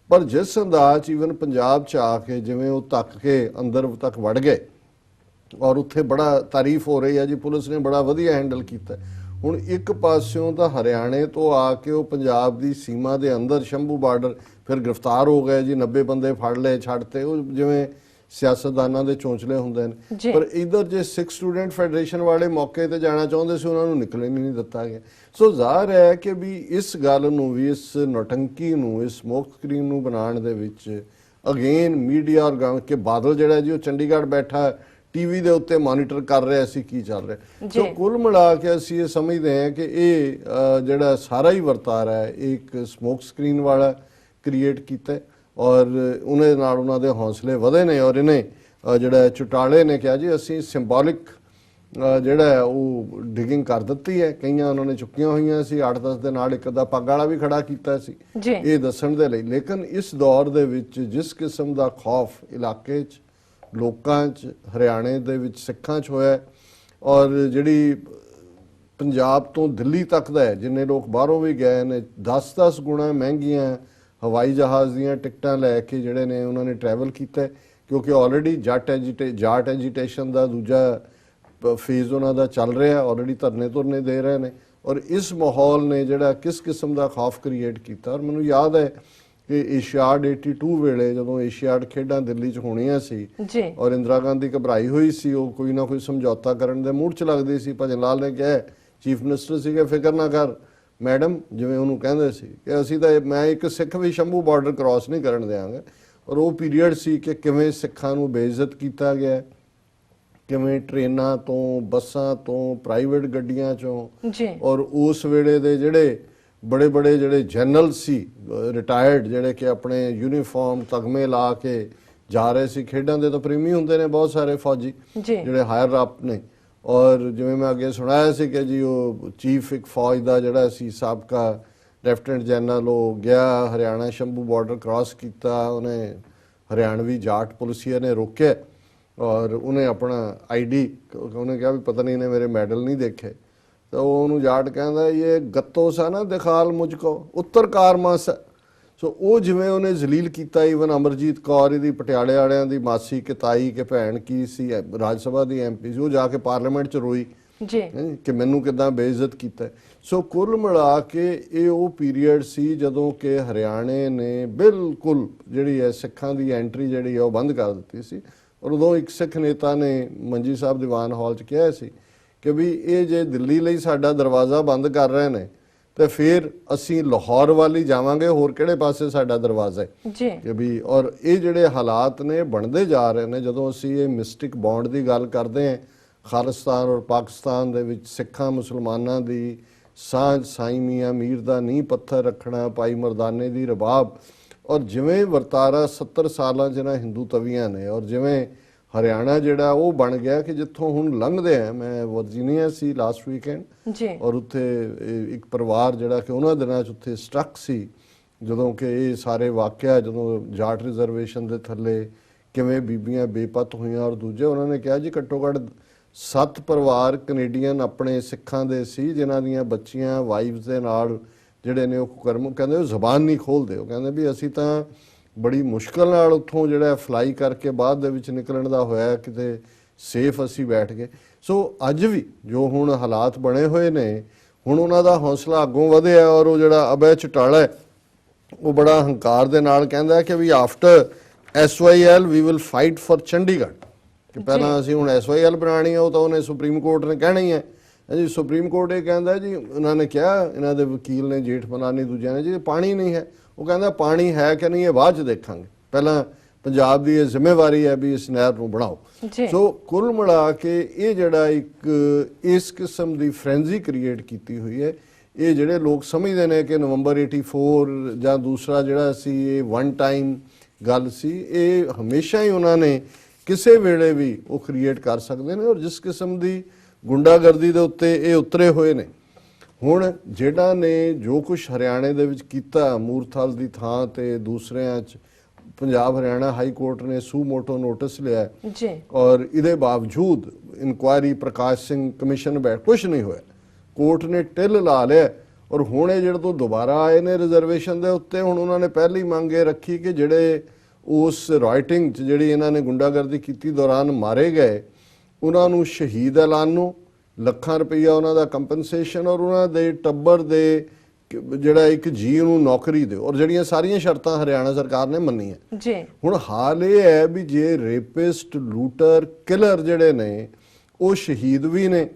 ਪਰ ਜਿਸ ਅੰਦਾਜ਼ ਈਵਨ ਪੰਜਾਬ 'ਚ ਆ ਕੇ ਜਿਵੇਂ ਉਹ ਧੱਕ ਕੇ ਅੰਦਰ ਤੱਕ ਵੜ ਗਏ ਔਰ ਉੱਥੇ ਬੜਾ ਤਾਰੀਫ ਹੋ ਰਹੀ ਹੈ ਜੀ ਪੁਲਿਸ ਨੇ ਬੜਾ ਵਧੀਆ ਹੈਂਡਲ ਕੀਤਾ, ਹੁਣ ਇੱਕ ਪਾਸਿਓਂ ਤਾਂ ਹਰਿਆਣੇ ਤੋਂ ਆ ਕੇ ਉਹ ਪੰਜਾਬ ਦੀ ਸੀਮਾ ਦੇ ਅੰਦਰ ਸ਼ੰਭੂ ਬਾਰਡਰ ਫਿਰ ਗ੍ਰਿਫਤਾਰ ਹੋ ਗਏ ਜੀ, 90 ਬੰਦੇ ਫੜ ਲਏ, ਛੱਡਤੇ, ਉਹ ਜਿਵੇਂ ਸਿਆਸਤਦਾਨਾਂ ਦੇ ਚੌਂਚਲੇ ਹੁੰਦੇ ਨੇ। ਪਰ ਇਧਰ ਜੇ ਸਿੱਖ ਸਟੂਡੈਂਟ ਫੈਡਰੇਸ਼ਨ ਵਾਲੇ ਮੌਕੇ ਤੇ ਜਾਣਾ ਚਾਹੁੰਦੇ ਸੀ, ਉਹਨਾਂ ਨੂੰ ਨਿਕਲਣ ਹੀ ਨਹੀਂ ਦਿੱਤਾ ਗਿਆ। ਸੋ ਜ਼ਾਹਰ ਹੈ ਕਿ ਵੀ ਇਸ ਗੱਲ ਨੂੰ ਵੀ, ਇਸ ਨੌਟੰਕੀ ਨੂੰ, ਇਸ ਸਮੋਕ ਸਕਰੀਨ ਨੂੰ ਬਣਾਉਣ ਦੇ ਵਿੱਚ ਅਗੇਨ ਮੀਡੀਆ ਔਰ ਕਿ ਬਾਦਲ ਜਿਹੜਾ ਜੀ ਉਹ ਚੰਡੀਗੜ੍ਹ ਬੈਠਾ ਟੀਵੀ ਦੇ ਉੱਤੇ ਮੋਨੀਟਰ ਕਰ ਰਿਹਾ ਸੀ ਕੀ ਚੱਲ ਰਿਹਾ। ਸੋ ਕੁੱਲ ਮਿਲਾ ਕੇ ਅਸੀਂ ਇਹ ਸਮਝਦੇ ਹਾਂ ਕਿ ਇਹ ਜਿਹੜਾ ਸਾਰਾ ਹੀ ਵਰਤਾਰਾ ਹੈ ਇੱਕ ਸਮੋਕ ਸਕਰੀਨ ਵਾਲਾ ਕ੍ਰੀਏਟ ਕੀਤਾ ਔਰ ਉਹਨੇ ਨਾਲ ਉਹਨਾਂ ਦੇ ਹੌਸਲੇ ਵਧੇ ਨੇ। ਔਰ ਇਹਨੇ ਜਿਹੜਾ ਚੁਟਾਲੇ ਨੇ ਕਿਹਾ ਜੀ ਅਸੀਂ ਸਿੰਬੋਲਿਕ ਜਿਹੜਾ ਉਹ ਡਿਗਿੰਗ ਕਰ ਦਿੱਤੀ ਹੈ, ਕਈਆਂ ਉਹਨਾਂ ਨੇ ਚੁੱਕੀਆਂ ਹੋਈਆਂ ਸੀ, 8-10 ਦੇ ਨਾਲ ਇੱਕ ਅੱਧਾ ਪੱਗ ਵਾਲਾ ਵੀ ਖੜਾ ਕੀਤਾ ਸੀ ਇਹ ਦੱਸਣ ਦੇ ਲਈ। ਲੇਕਿਨ ਇਸ ਦੌਰ ਦੇ ਵਿੱਚ ਜਿਸ ਕਿਸਮ ਦਾ ਖੌਫ ਇਲਾਕੇ 'ਚ, ਲੋਕਾਂ 'ਚ, ਹਰਿਆਣੇ ਦੇ ਵਿੱਚ ਸਿੱਖਾਂ 'ਚ ਹੋਇਆ ਔਰ ਜਿਹੜੀ ਪੰਜਾਬ ਤੋਂ ਦਿੱਲੀ ਤੱਕ ਦਾ ਹੈ, ਜਿੰਨੇ ਲੋਕ ਬਾਹਰੋਂ ਵੀ ਗਏ ਨੇ 10-10 ਗੁਣਾ ਮਹਿੰਗੀਆਂ ਹਵਾਈ ਜਹਾਜ਼ ਦੀਆਂ ਟਿਕਟਾਂ ਲੈ ਕੇ ਜਿਹੜੇ ਨੇ ਉਹਨਾਂ ਨੇ ਟਰੈਵਲ ਕੀਤਾ, ਕਿਉਂਕਿ ਆਲਰੇਡੀ ਜਾਟ ਐਜੀਟੇਸ਼ਨ ਦਾ ਦੂਜਾ ਫੇਜ਼ ਉਹਨਾਂ ਦਾ ਚੱਲ ਰਿਹਾ, ਆਲਰੇਡੀ ਧਰਨੇ ਦੇ ਰਹੇ ਨੇ। ਔਰ ਇਸ ਮਾਹੌਲ ਨੇ ਜਿਹੜਾ ਕਿਸ ਕਿਸਮ ਦਾ ਖੌਫ ਕ੍ਰੀਏਟ ਕੀਤਾ। ਔਰ ਮੈਨੂੰ ਯਾਦ ਹੈ ਕਿ ਏਸ਼ੀਆਡ 82 ਵੇਲੇ ਜਦੋਂ ਏਸ਼ੀਆਡ ਖੇਡਾਂ ਦਿੱਲੀ 'ਚ ਹੋਣੀਆਂ ਸੀ ਔਰ ਇੰਦਰਾ ਗਾਂਧੀ ਘਬਰਾਈ ਹੋਈ ਸੀ, ਉਹ ਕੋਈ ਨਾ ਕੋਈ ਸਮਝੌਤਾ ਕਰਨ ਦੇ ਮੂਡ 'ਚ ਲੱਗਦੀ ਸੀ। ਭਜਨ ਲਾਲ ਨੇ ਕਿਹਾ, ਚੀਫ ਮਿਨਿਸਟਰ ਸੀਗੇ, ਫਿਕਰ ਨਾ ਕਰ ਮੈਡਮ, ਜਿਵੇਂ ਉਹਨੂੰ ਕਹਿੰਦੇ ਸੀ ਕਿ ਅਸੀਂ ਤਾਂ ਮੈਂ ਇੱਕ ਸਿੱਖ ਵੀ ਸ਼ੰਭੂ ਬਾਰਡਰ ਕ੍ਰਾਸ ਨਹੀਂ ਕਰਨ ਦਿਆਂਗੇ। ਔਰ ਉਹ ਪੀਰੀਅਡ ਸੀ ਕਿ ਕਿਵੇਂ ਸਿੱਖਾਂ ਨੂੰ ਬੇਇੱਜ਼ਤ ਕੀਤਾ ਗਿਆ, ਕਿਵੇਂ ਟ੍ਰੇਨਾਂ ਤੋਂ, ਬੱਸਾਂ ਤੋਂ, ਪ੍ਰਾਈਵੇਟ ਗੱਡੀਆਂ 'ਚੋਂ। ਔਰ ਉਸ ਵੇਲੇ ਦੇ ਜਿਹੜੇ ਬੜੇ ਜਿਹੜੇ ਜਨਰਲ ਸੀ ਰਿਟਾਇਰਡ, ਜਿਹੜੇ ਕਿ ਆਪਣੇ ਯੂਨੀਫਾਰਮ ਤਗਮੇ ਲਾ ਕੇ ਜਾ ਰਹੇ ਸੀ ਖੇਡਾਂ ਦੇ, ਤਾਂ ਪ੍ਰੇਮੀ ਹੁੰਦੇ ਨੇ ਬਹੁਤ ਸਾਰੇ ਫੌਜੀ ਜਿਹੜੇ ਹਾਇਰ ਅਪ ਨੇ। ਔਰ ਜਿਵੇਂ ਮੈਂ ਅੱਗੇ ਸੁਣਾਇਆ ਸੀ ਕਿ ਜੀ ਉਹ ਚੀਫ ਇੱਕ ਫੌਜ ਦਾ ਜਿਹੜਾ ਸੀ ਸਾਬਕਾ ਲੈਫਟੀਨੈਂਟ ਜਨਰਲ, ਉਹ ਗਿਆ ਹਰਿਆਣਾ ਸ਼ੰਭੂ ਬਾਰਡਰ ਕ੍ਰਾਸ ਕੀਤਾ, ਉਹਨੇ ਹਰਿਆਣਵੀ ਜਾਟ ਪੁਲਿਸੀਆ ਨੇ ਰੋਕਿਆ ਔਰ ਉਹਨੇ ਆਪਣਾ ਆਈਡੀ, ਉਹਨੇ ਕਿਹਾ ਵੀ ਪਤਾ ਨਹੀਂ ਇਹਨੇ ਮੇਰੇ ਮੈਡਲ ਨਹੀਂ ਦੇਖੇ, ਤਾਂ ਉਹ ਉਹਨੂੰ ਜਾਟ ਕਹਿੰਦਾ ਇਹ ਗੱਤੋ ਸਾ ਨਾ ਦਿਖਾਲ ਮੁਝ ਕੋ ਉੱਤਰ ਕਾਰਮਾਸ। ਸੋ ਉਹ ਜਿਵੇਂ ਉਹਨੇ ਜ਼ਲੀਲ ਕੀਤਾ, ਈਵਨ ਅਮਰਜੀਤ ਕੌਰ ਇਹਦੀ ਪਟਿਆਲੇ ਵਾਲਿਆਂ ਦੀ ਮਾਸੀ ਕਿ ਤਾਈ ਕਿ ਭੈਣ ਕੀ ਸੀ, ਰਾਜ ਸਭਾ ਦੀ MP ਸੀ, ਉਹ ਜਾ ਕੇ ਪਾਰਲੀਮੈਂਟ 'ਚ ਰੋਈ ਕਿ ਮੈਨੂੰ ਕਿੱਦਾਂ ਬੇਇੱਜ਼ਤ ਕੀਤਾ। ਸੋ ਕੁੱਲ ਮਿਲਾ ਕੇ ਇਹ ਉਹ ਪੀਰੀਅਡ ਸੀ ਜਦੋਂ ਕਿ ਹਰਿਆਣੇ ਨੇ ਬਿਲਕੁਲ ਜਿਹੜੀ ਹੈ ਸਿੱਖਾਂ ਦੀ ਐਂਟਰੀ ਜਿਹੜੀ ਹੈ ਉਹ ਬੰਦ ਕਰ ਦਿੱਤੀ ਸੀ। ਔਰ ਉਦੋਂ ਇੱਕ ਸਿੱਖ ਨੇਤਾ ਨੇ ਮੰਜੀ ਸਾਹਿਬ ਦੀਵਾਨ ਹਾਲ 'ਚ ਕਿਹਾ ਸੀ ਕਿ ਵੀ ਇਹ ਜੇ ਦਿੱਲੀ ਲਈ ਸਾਡਾ ਦਰਵਾਜ਼ਾ ਬੰਦ ਕਰ ਰਹੇ ਨੇ ਤੇ ਫਿਰ ਅਸੀਂ ਲਾਹੌਰ ਵੱਲ ਹੀ ਜਾਵਾਂਗੇ, ਹੋਰ ਕਿਹੜੇ ਪਾਸੇ ਸਾਡਾ ਦਰਵਾਜ਼ਾ ਹੈ ਕਿ ਵੀ। ਔਰ ਇਹ ਜਿਹੜੇ ਹਾਲਾਤ ਨੇ ਬਣਦੇ ਜਾ ਰਹੇ ਨੇ, ਜਦੋਂ ਅਸੀਂ ਇਹ ਮਿਸਟਿਕ ਬੌਂਡ ਦੀ ਗੱਲ ਕਰਦੇ ਹਾਂ, ਖਾਲਿਸਤਾਨ ਔਰ ਪਾਕਿਸਤਾਨ ਦੇ ਵਿੱਚ ਸਿੱਖਾਂ ਮੁਸਲਮਾਨਾਂ ਦੀ ਸਾਂਝ, ਸਾਈਂ ਮੀਆਂ ਮੀਰ ਦਾ ਨੀਂਹ ਪੱਥਰ ਰੱਖਣਾ, ਭਾਈ ਮਰਦਾਨੇ ਦੀ ਰਬਾਬ, ਔਰ ਜਿਵੇਂ ਵਰਤਾਰਾ 70 ਸਾਲਾਂ 'ਚ ਨਾ ਹਿੰਦੂ ਤਵੀਆਂ ਨੇ, ਔਰ ਜਿਵੇਂ ਹਰਿਆਣਾ ਜਿਹੜਾ ਉਹ ਬਣ ਗਿਆ ਕਿ ਜਿੱਥੋਂ ਹੁਣ ਲੰਘਦੇ ਆ। ਮੈਂ ਵਰਜੀਨੀਆ ਸੀ ਲਾਸਟ ਵੀਕਐਂਡ ਔਰ ਉੱਥੇ ਇੱਕ ਪਰਿਵਾਰ ਜਿਹੜਾ ਕਿ ਉਹਨਾਂ ਦਿਨਾਂ 'ਚ ਉੱਥੇ ਸਟਰਕ ਸੀ ਜਦੋਂ ਕਿ ਇਹ ਸਾਰੇ ਵਾਕਿਆ, ਜਦੋਂ ਜਾਟ ਰਿਜ਼ਰਵੇਸ਼ਨ ਦੇ ਥੱਲੇ ਕਿਵੇਂ ਬੀਬੀਆਂ ਬੇਪਤ ਹੋਈਆਂ। ਔਰ ਦੂਜੇ ਉਹਨਾਂ ਨੇ ਕਿਹਾ ਜੀ ਘੱਟੋ ਘੱਟ 7 ਪਰਿਵਾਰ ਕੈਨੇਡੀਅਨ ਆਪਣੇ ਸਿੱਖਾਂ ਦੇ ਸੀ ਜਿਨ੍ਹਾਂ ਦੀਆਂ ਬੱਚੀਆਂ ਵਾਈਫਸ ਦੇ ਨਾਲ ਜਿਹੜੇ ਨੇ ਉਹ ਕੁਕਰਮ, ਕਹਿੰਦੇ ਉਹ ਜ਼ਬਾਨ ਨਹੀਂ ਖੋਲਦੇ। ਉਹ ਕਹਿੰਦੇ ਵੀ ਅਸੀਂ ਤਾਂ ਬੜੀ ਮੁਸ਼ਕਲ ਨਾਲ ਉੱਥੋਂ ਜਿਹੜਾ ਫਲਾਈ ਕਰਕੇ ਬਾਅਦ ਦੇ ਵਿੱਚ ਨਿਕਲਣ ਦਾ ਹੋਇਆ, ਕਿਤੇ ਸੇਫ ਅਸੀਂ ਬੈਠ ਗਏ। ਸੋ ਅੱਜ ਵੀ ਜੋ ਹੁਣ ਹਾਲਾਤ ਬਣੇ ਹੋਏ ਨੇ, ਹੁਣ ਉਹਨਾਂ ਦਾ ਹੌਸਲਾ ਅੱਗੋਂ ਵਧਿਆ। ਔਰ ਉਹ ਜਿਹੜਾ ਅਭੈ ਚੌਟਾਲਾ ਉਹ ਬੜਾ ਹੰਕਾਰ ਦੇ ਨਾਲ ਕਹਿੰਦਾ ਕਿ we after SYL we will fight for Chandigarh, ਕਿ ਪਹਿਲਾਂ ਅਸੀਂ ਹੁਣ SYL ਬਣਾਉਣੀ ਹੈ, ਉਹ ਤਾਂ ਉਹਨੇ ਸੁਪਰੀਮ ਕੋਰਟ ਨੇ ਕਹਿਣਾ ਹੀ ਹੈ ਜੀ। ਸੁਪਰੀਮ ਕੋਰਟ ਇਹ ਕਹਿੰਦਾ ਜੀ, ਉਹਨਾਂ ਨੇ ਕਿਹਾ, ਇਹਨਾਂ ਦੇ ਵਕੀਲ ਨੇ ਜੇਠ ਮਲਾਨੀ ਦੂਜਿਆਂ ਨੇ, ਜੀ ਪਾਣੀ ਨਹੀਂ ਹੈ। ਉਹ ਕਹਿੰਦਾ ਪਾਣੀ ਹੈ ਕਿ ਨਹੀਂ ਇਹ ਬਾਅਦ 'ਚ ਦੇਖਾਂਗੇ, ਪਹਿਲਾਂ ਪੰਜਾਬ ਦੀ ਇਹ ਜ਼ਿੰਮੇਵਾਰੀ ਹੈ ਵੀ ਇਸ ਨਹਿਰ ਨੂੰ ਬਣਾਓ। ਸੋ ਕੁੱਲ ਮਿਲਾ ਕੇ ਇਹ ਜਿਹੜਾ ਇੱਕ ਇਸ ਕਿਸਮ ਦੀ ਫਰੈਂਜ਼ੀ ਕ੍ਰੀਏਟ ਕੀਤੀ ਹੋਈ ਹੈ। ਇਹ ਜਿਹੜੇ ਲੋਕ ਸਮਝਦੇ ਨੇ ਕਿ ਨਵੰਬਰ 84 ਜਾਂ ਦੂਸਰਾ ਜਿਹੜਾ ਸੀ ਇਹ ਵਨ ਟਾਈਮ ਗੱਲ ਸੀ, ਇਹ ਹਮੇਸ਼ਾ ਹੀ ਉਹਨਾਂ ਨੇ ਕਿਸੇ ਵੇਲੇ ਵੀ ਉਹ ਕ੍ਰੀਏਟ ਕਰ ਸਕਦੇ ਨੇ। ਔਰ ਜਿਸ ਕਿਸਮ ਦੀ ਗੁੰਡਾਗਰਦੀ ਦੇ ਉੱਤੇ ਇਹ ਉਤਰੇ ਹੋਏ ਨੇ, ਹੁਣ ਜਿਹੜਾ ਨੇ ਜੋ ਕੁਝ ਹਰਿਆਣੇ ਦੇ ਵਿੱਚ ਕੀਤਾ, ਮੂਰਥਲ ਦੀ ਥਾਂ ਤੇ ਦੂਸਰਿਆਂ 'ਚ ਪੰਜਾਬ ਹਰਿਆਣਾ ਹਾਈ ਕੋਰਟ ਨੇ ਸੂ ਮੋਟੋ ਨੋਟਿਸ ਲਿਆ ਔਰ ਇਹਦੇ ਬਾਵਜੂਦ ਇਨਕੁਆਇਰੀ ਪ੍ਰਕਾਸ਼ ਸਿੰਘ ਕਮਿਸ਼ਨ ਬੈਠ ਕੁਝ ਨਹੀਂ ਹੋਇਆ, ਕੋਰਟ ਨੇ ਟਿੱਲ ਲਾ ਲਿਆ। ਔਰ ਹੁਣ ਇਹ ਜਿਹੜੇ ਤੋਂ ਦੁਬਾਰਾ ਆਏ ਨੇ ਰਿਜ਼ਰਵੇਸ਼ਨ ਦੇ ਉੱਤੇ, ਹੁਣ ਉਹਨਾਂ ਨੇ ਪਹਿਲੀ ਮੰਗ ਇਹ ਰੱਖੀ ਕਿ ਜਿਹੜੇ ਉਸ ਰਾਈਟਿੰਗ 'ਚ ਜਿਹੜੀ ਇਹਨਾਂ ਨੇ ਗੁੰਡਾਗਰਦੀ ਕੀਤੀ ਦੌਰਾਨ ਮਾਰੇ ਗਏ ਉਹਨਾਂ ਨੂੰ ਸ਼ਹੀਦ ਐਲਾਨੋ ਲੱਖਾਂ ਰੁਪਈਆ ਉਹਨਾਂ ਦਾ ਕੰਪਨਸੇਸ਼ਨ ਔਰ ਉਹਨਾਂ ਦੇ ਟੱਬਰ ਦੇ ਜਿਹੜਾ ਇੱਕ ਜੀ ਨੂੰ ਨੌਕਰੀ ਦਿਓ, ਔਰ ਜਿਹੜੀਆਂ ਸਾਰੀਆਂ ਸ਼ਰਤਾਂ ਹਰਿਆਣਾ ਸਰਕਾਰ ਨੇ ਮੰਨੀਆਂ ਜੀ। ਹੁਣ ਹਾਲ ਇਹ ਹੈ ਵੀ ਜੇ ਰੇਪਿਸਟ, ਲੂਟਰ, ਕਿਲਰ ਜਿਹੜੇ ਨੇ ਉਹ ਸ਼ਹੀਦ ਵੀ ਨੇ,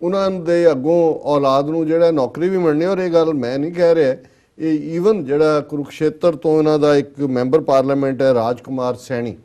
ਉਹਨਾਂ ਦੇ ਅੱਗੋਂ ਔਲਾਦ ਨੂੰ ਜਿਹੜਾ ਨੌਕਰੀ ਵੀ ਮਿਲਣੀ। ਔਰ ਇਹ ਗੱਲ ਮੈਂ ਨਹੀਂ ਕਹਿ ਰਿਹਾ, ਇਹ ਈਵਨ ਜਿਹੜਾ ਕੁਰੂਕਸ਼ੇਤਰ ਤੋਂ ਇਹਨਾਂ ਦਾ ਇੱਕ ਮੈਂਬਰ ਪਾਰਲੀਮੈਂਟ ਹੈ ਰਾਜ ਕੁਮਾਰ ਸੈਣੀ,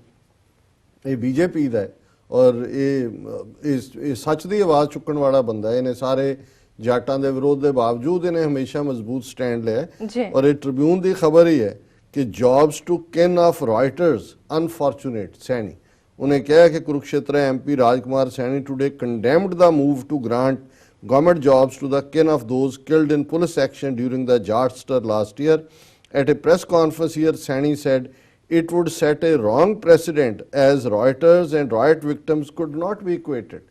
ਇਹ ਬੀਜੇਪੀ ਦਾ ਹੈ ਔਰ ਇਹ ਸੱਚ ਦੀ ਆਵਾਜ਼ ਚੁੱਕਣ ਵਾਲਾ ਬੰਦਾ ਹੈ। ਇਹਨੇ ਸਾਰੇ ਜਾਟਾਂ ਦੇ ਵਿਰੋਧ ਦੇ ਬਾਵਜੂਦ ਇਹਨੇ ਹਮੇਸ਼ਾ ਮਜ਼ਬੂਤ ਸਟੈਂਡ ਲਿਆ। ਔਰ ਇਹ ਟ੍ਰਿਬਿਊਨ ਦੀ ਖਬਰ ਹੀ ਹੈ ਕਿ jobs to kin of rioters unfortunate Saini. ਉਹਨੇ ਕਿਹਾ ਕਿ Kurukshetra MP Rajkumar Saini today condemned the move to grant government jobs to the kin of those killed in police action during the Jat stir last year. At a press conference here, Sani said it would set a wrong precedent as rioters and riot victims could not be equated.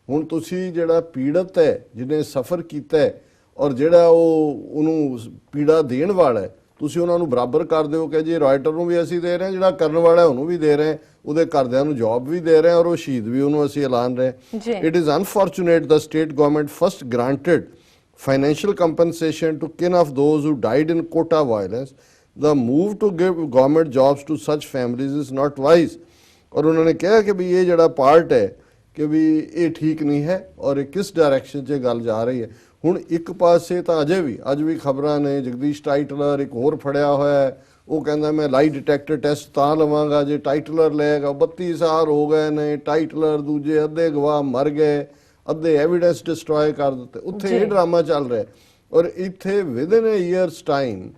ਹੁਣ ਤੁਸੀਂ ਜਿਹੜਾ ਪੀੜਤ ਹੈ, ਜਿਹਨੇ ਸਫਰ ਕੀਤਾ ਹੈ ਔਰ ਜਿਹੜਾ ਉਹਨੂੰ ਪੀੜਾ ਦੇਣ ਵਾਲਾ ਹੈ, ਤੁਸੀਂ ਉਹਨਾਂ ਨੂੰ ਬਰਾਬਰ ਕਰ ਦਿਓ ਕਿ ਜੀ ਰਾਈਟਰ ਨੂੰ ਵੀ ਅਸੀਂ ਦੇ ਰਹੇ ਹਾਂ, ਜਿਹੜਾ ਕਰਨ ਵਾਲਾ ਉਹਨੂੰ ਵੀ ਦੇ ਰਹੇ ਹਾਂ, ਉਹਦੇ ਘਰਦਿਆਂ ਨੂੰ ਜੌਬ ਵੀ ਦੇ ਰਹੇ ਹਾਂ ਔਰ ਉਹ ਸ਼ਹੀਦ ਵੀ ਉਹਨੂੰ ਅਸੀਂ ਐਲਾਨ ਰਹੇ। It is unfortunate the state government first granted financial compensation to kin of those who died in quota violence. The move to give government jobs to such families is not wise. और उन्होंने कहा कि भी ये जड़ा part है कि भी ये ठीक नहीं है और ये किस डायरेक्शन से गल जा रही है। ਹੁਣ ਇੱਕ ਪਾਸੇ ਤਾਂ ਅਜੇ ਵੀ ਅੱਜ ਵੀ ਖਬਰਾਂ ਨੇ ਜਗਦੀਸ਼ ਟਾਈਟਲਰ ਇੱਕ ਹੋਰ ਫੜਿਆ ਹੋਇਆ ਹੈ, ਉਹ ਕਹਿੰਦਾ ਮੈਂ ਲਾਈ ਡਿਟੈਕਟਰ ਟੈਸਟ ਤਾਂ ਲਵਾਂਗਾ ਜੇ ਟਾਈਟਲਰ ਲਏਗਾ। 32 ਸਾਲ ਹੋ ਗਏ ਨੇ, ਟਾਈਟਲਰ ਦੂਜੇ ਅੱਧੇ ਗਵਾਹ ਮਰ ਗਏ, ਅੱਧੇ ਐਵੀਡੈਂਸ ਡਿਸਟਰੋਏ ਕਰ ਦਿੱਤੇ। ਉੱਥੇ ਇਹ ਡਰਾਮਾ ਚੱਲ ਰਿਹਾ ਔਰ ਇੱਥੇ ਵਿਦਨ ਏ ਈਅਰਸ ਟਾਈਮ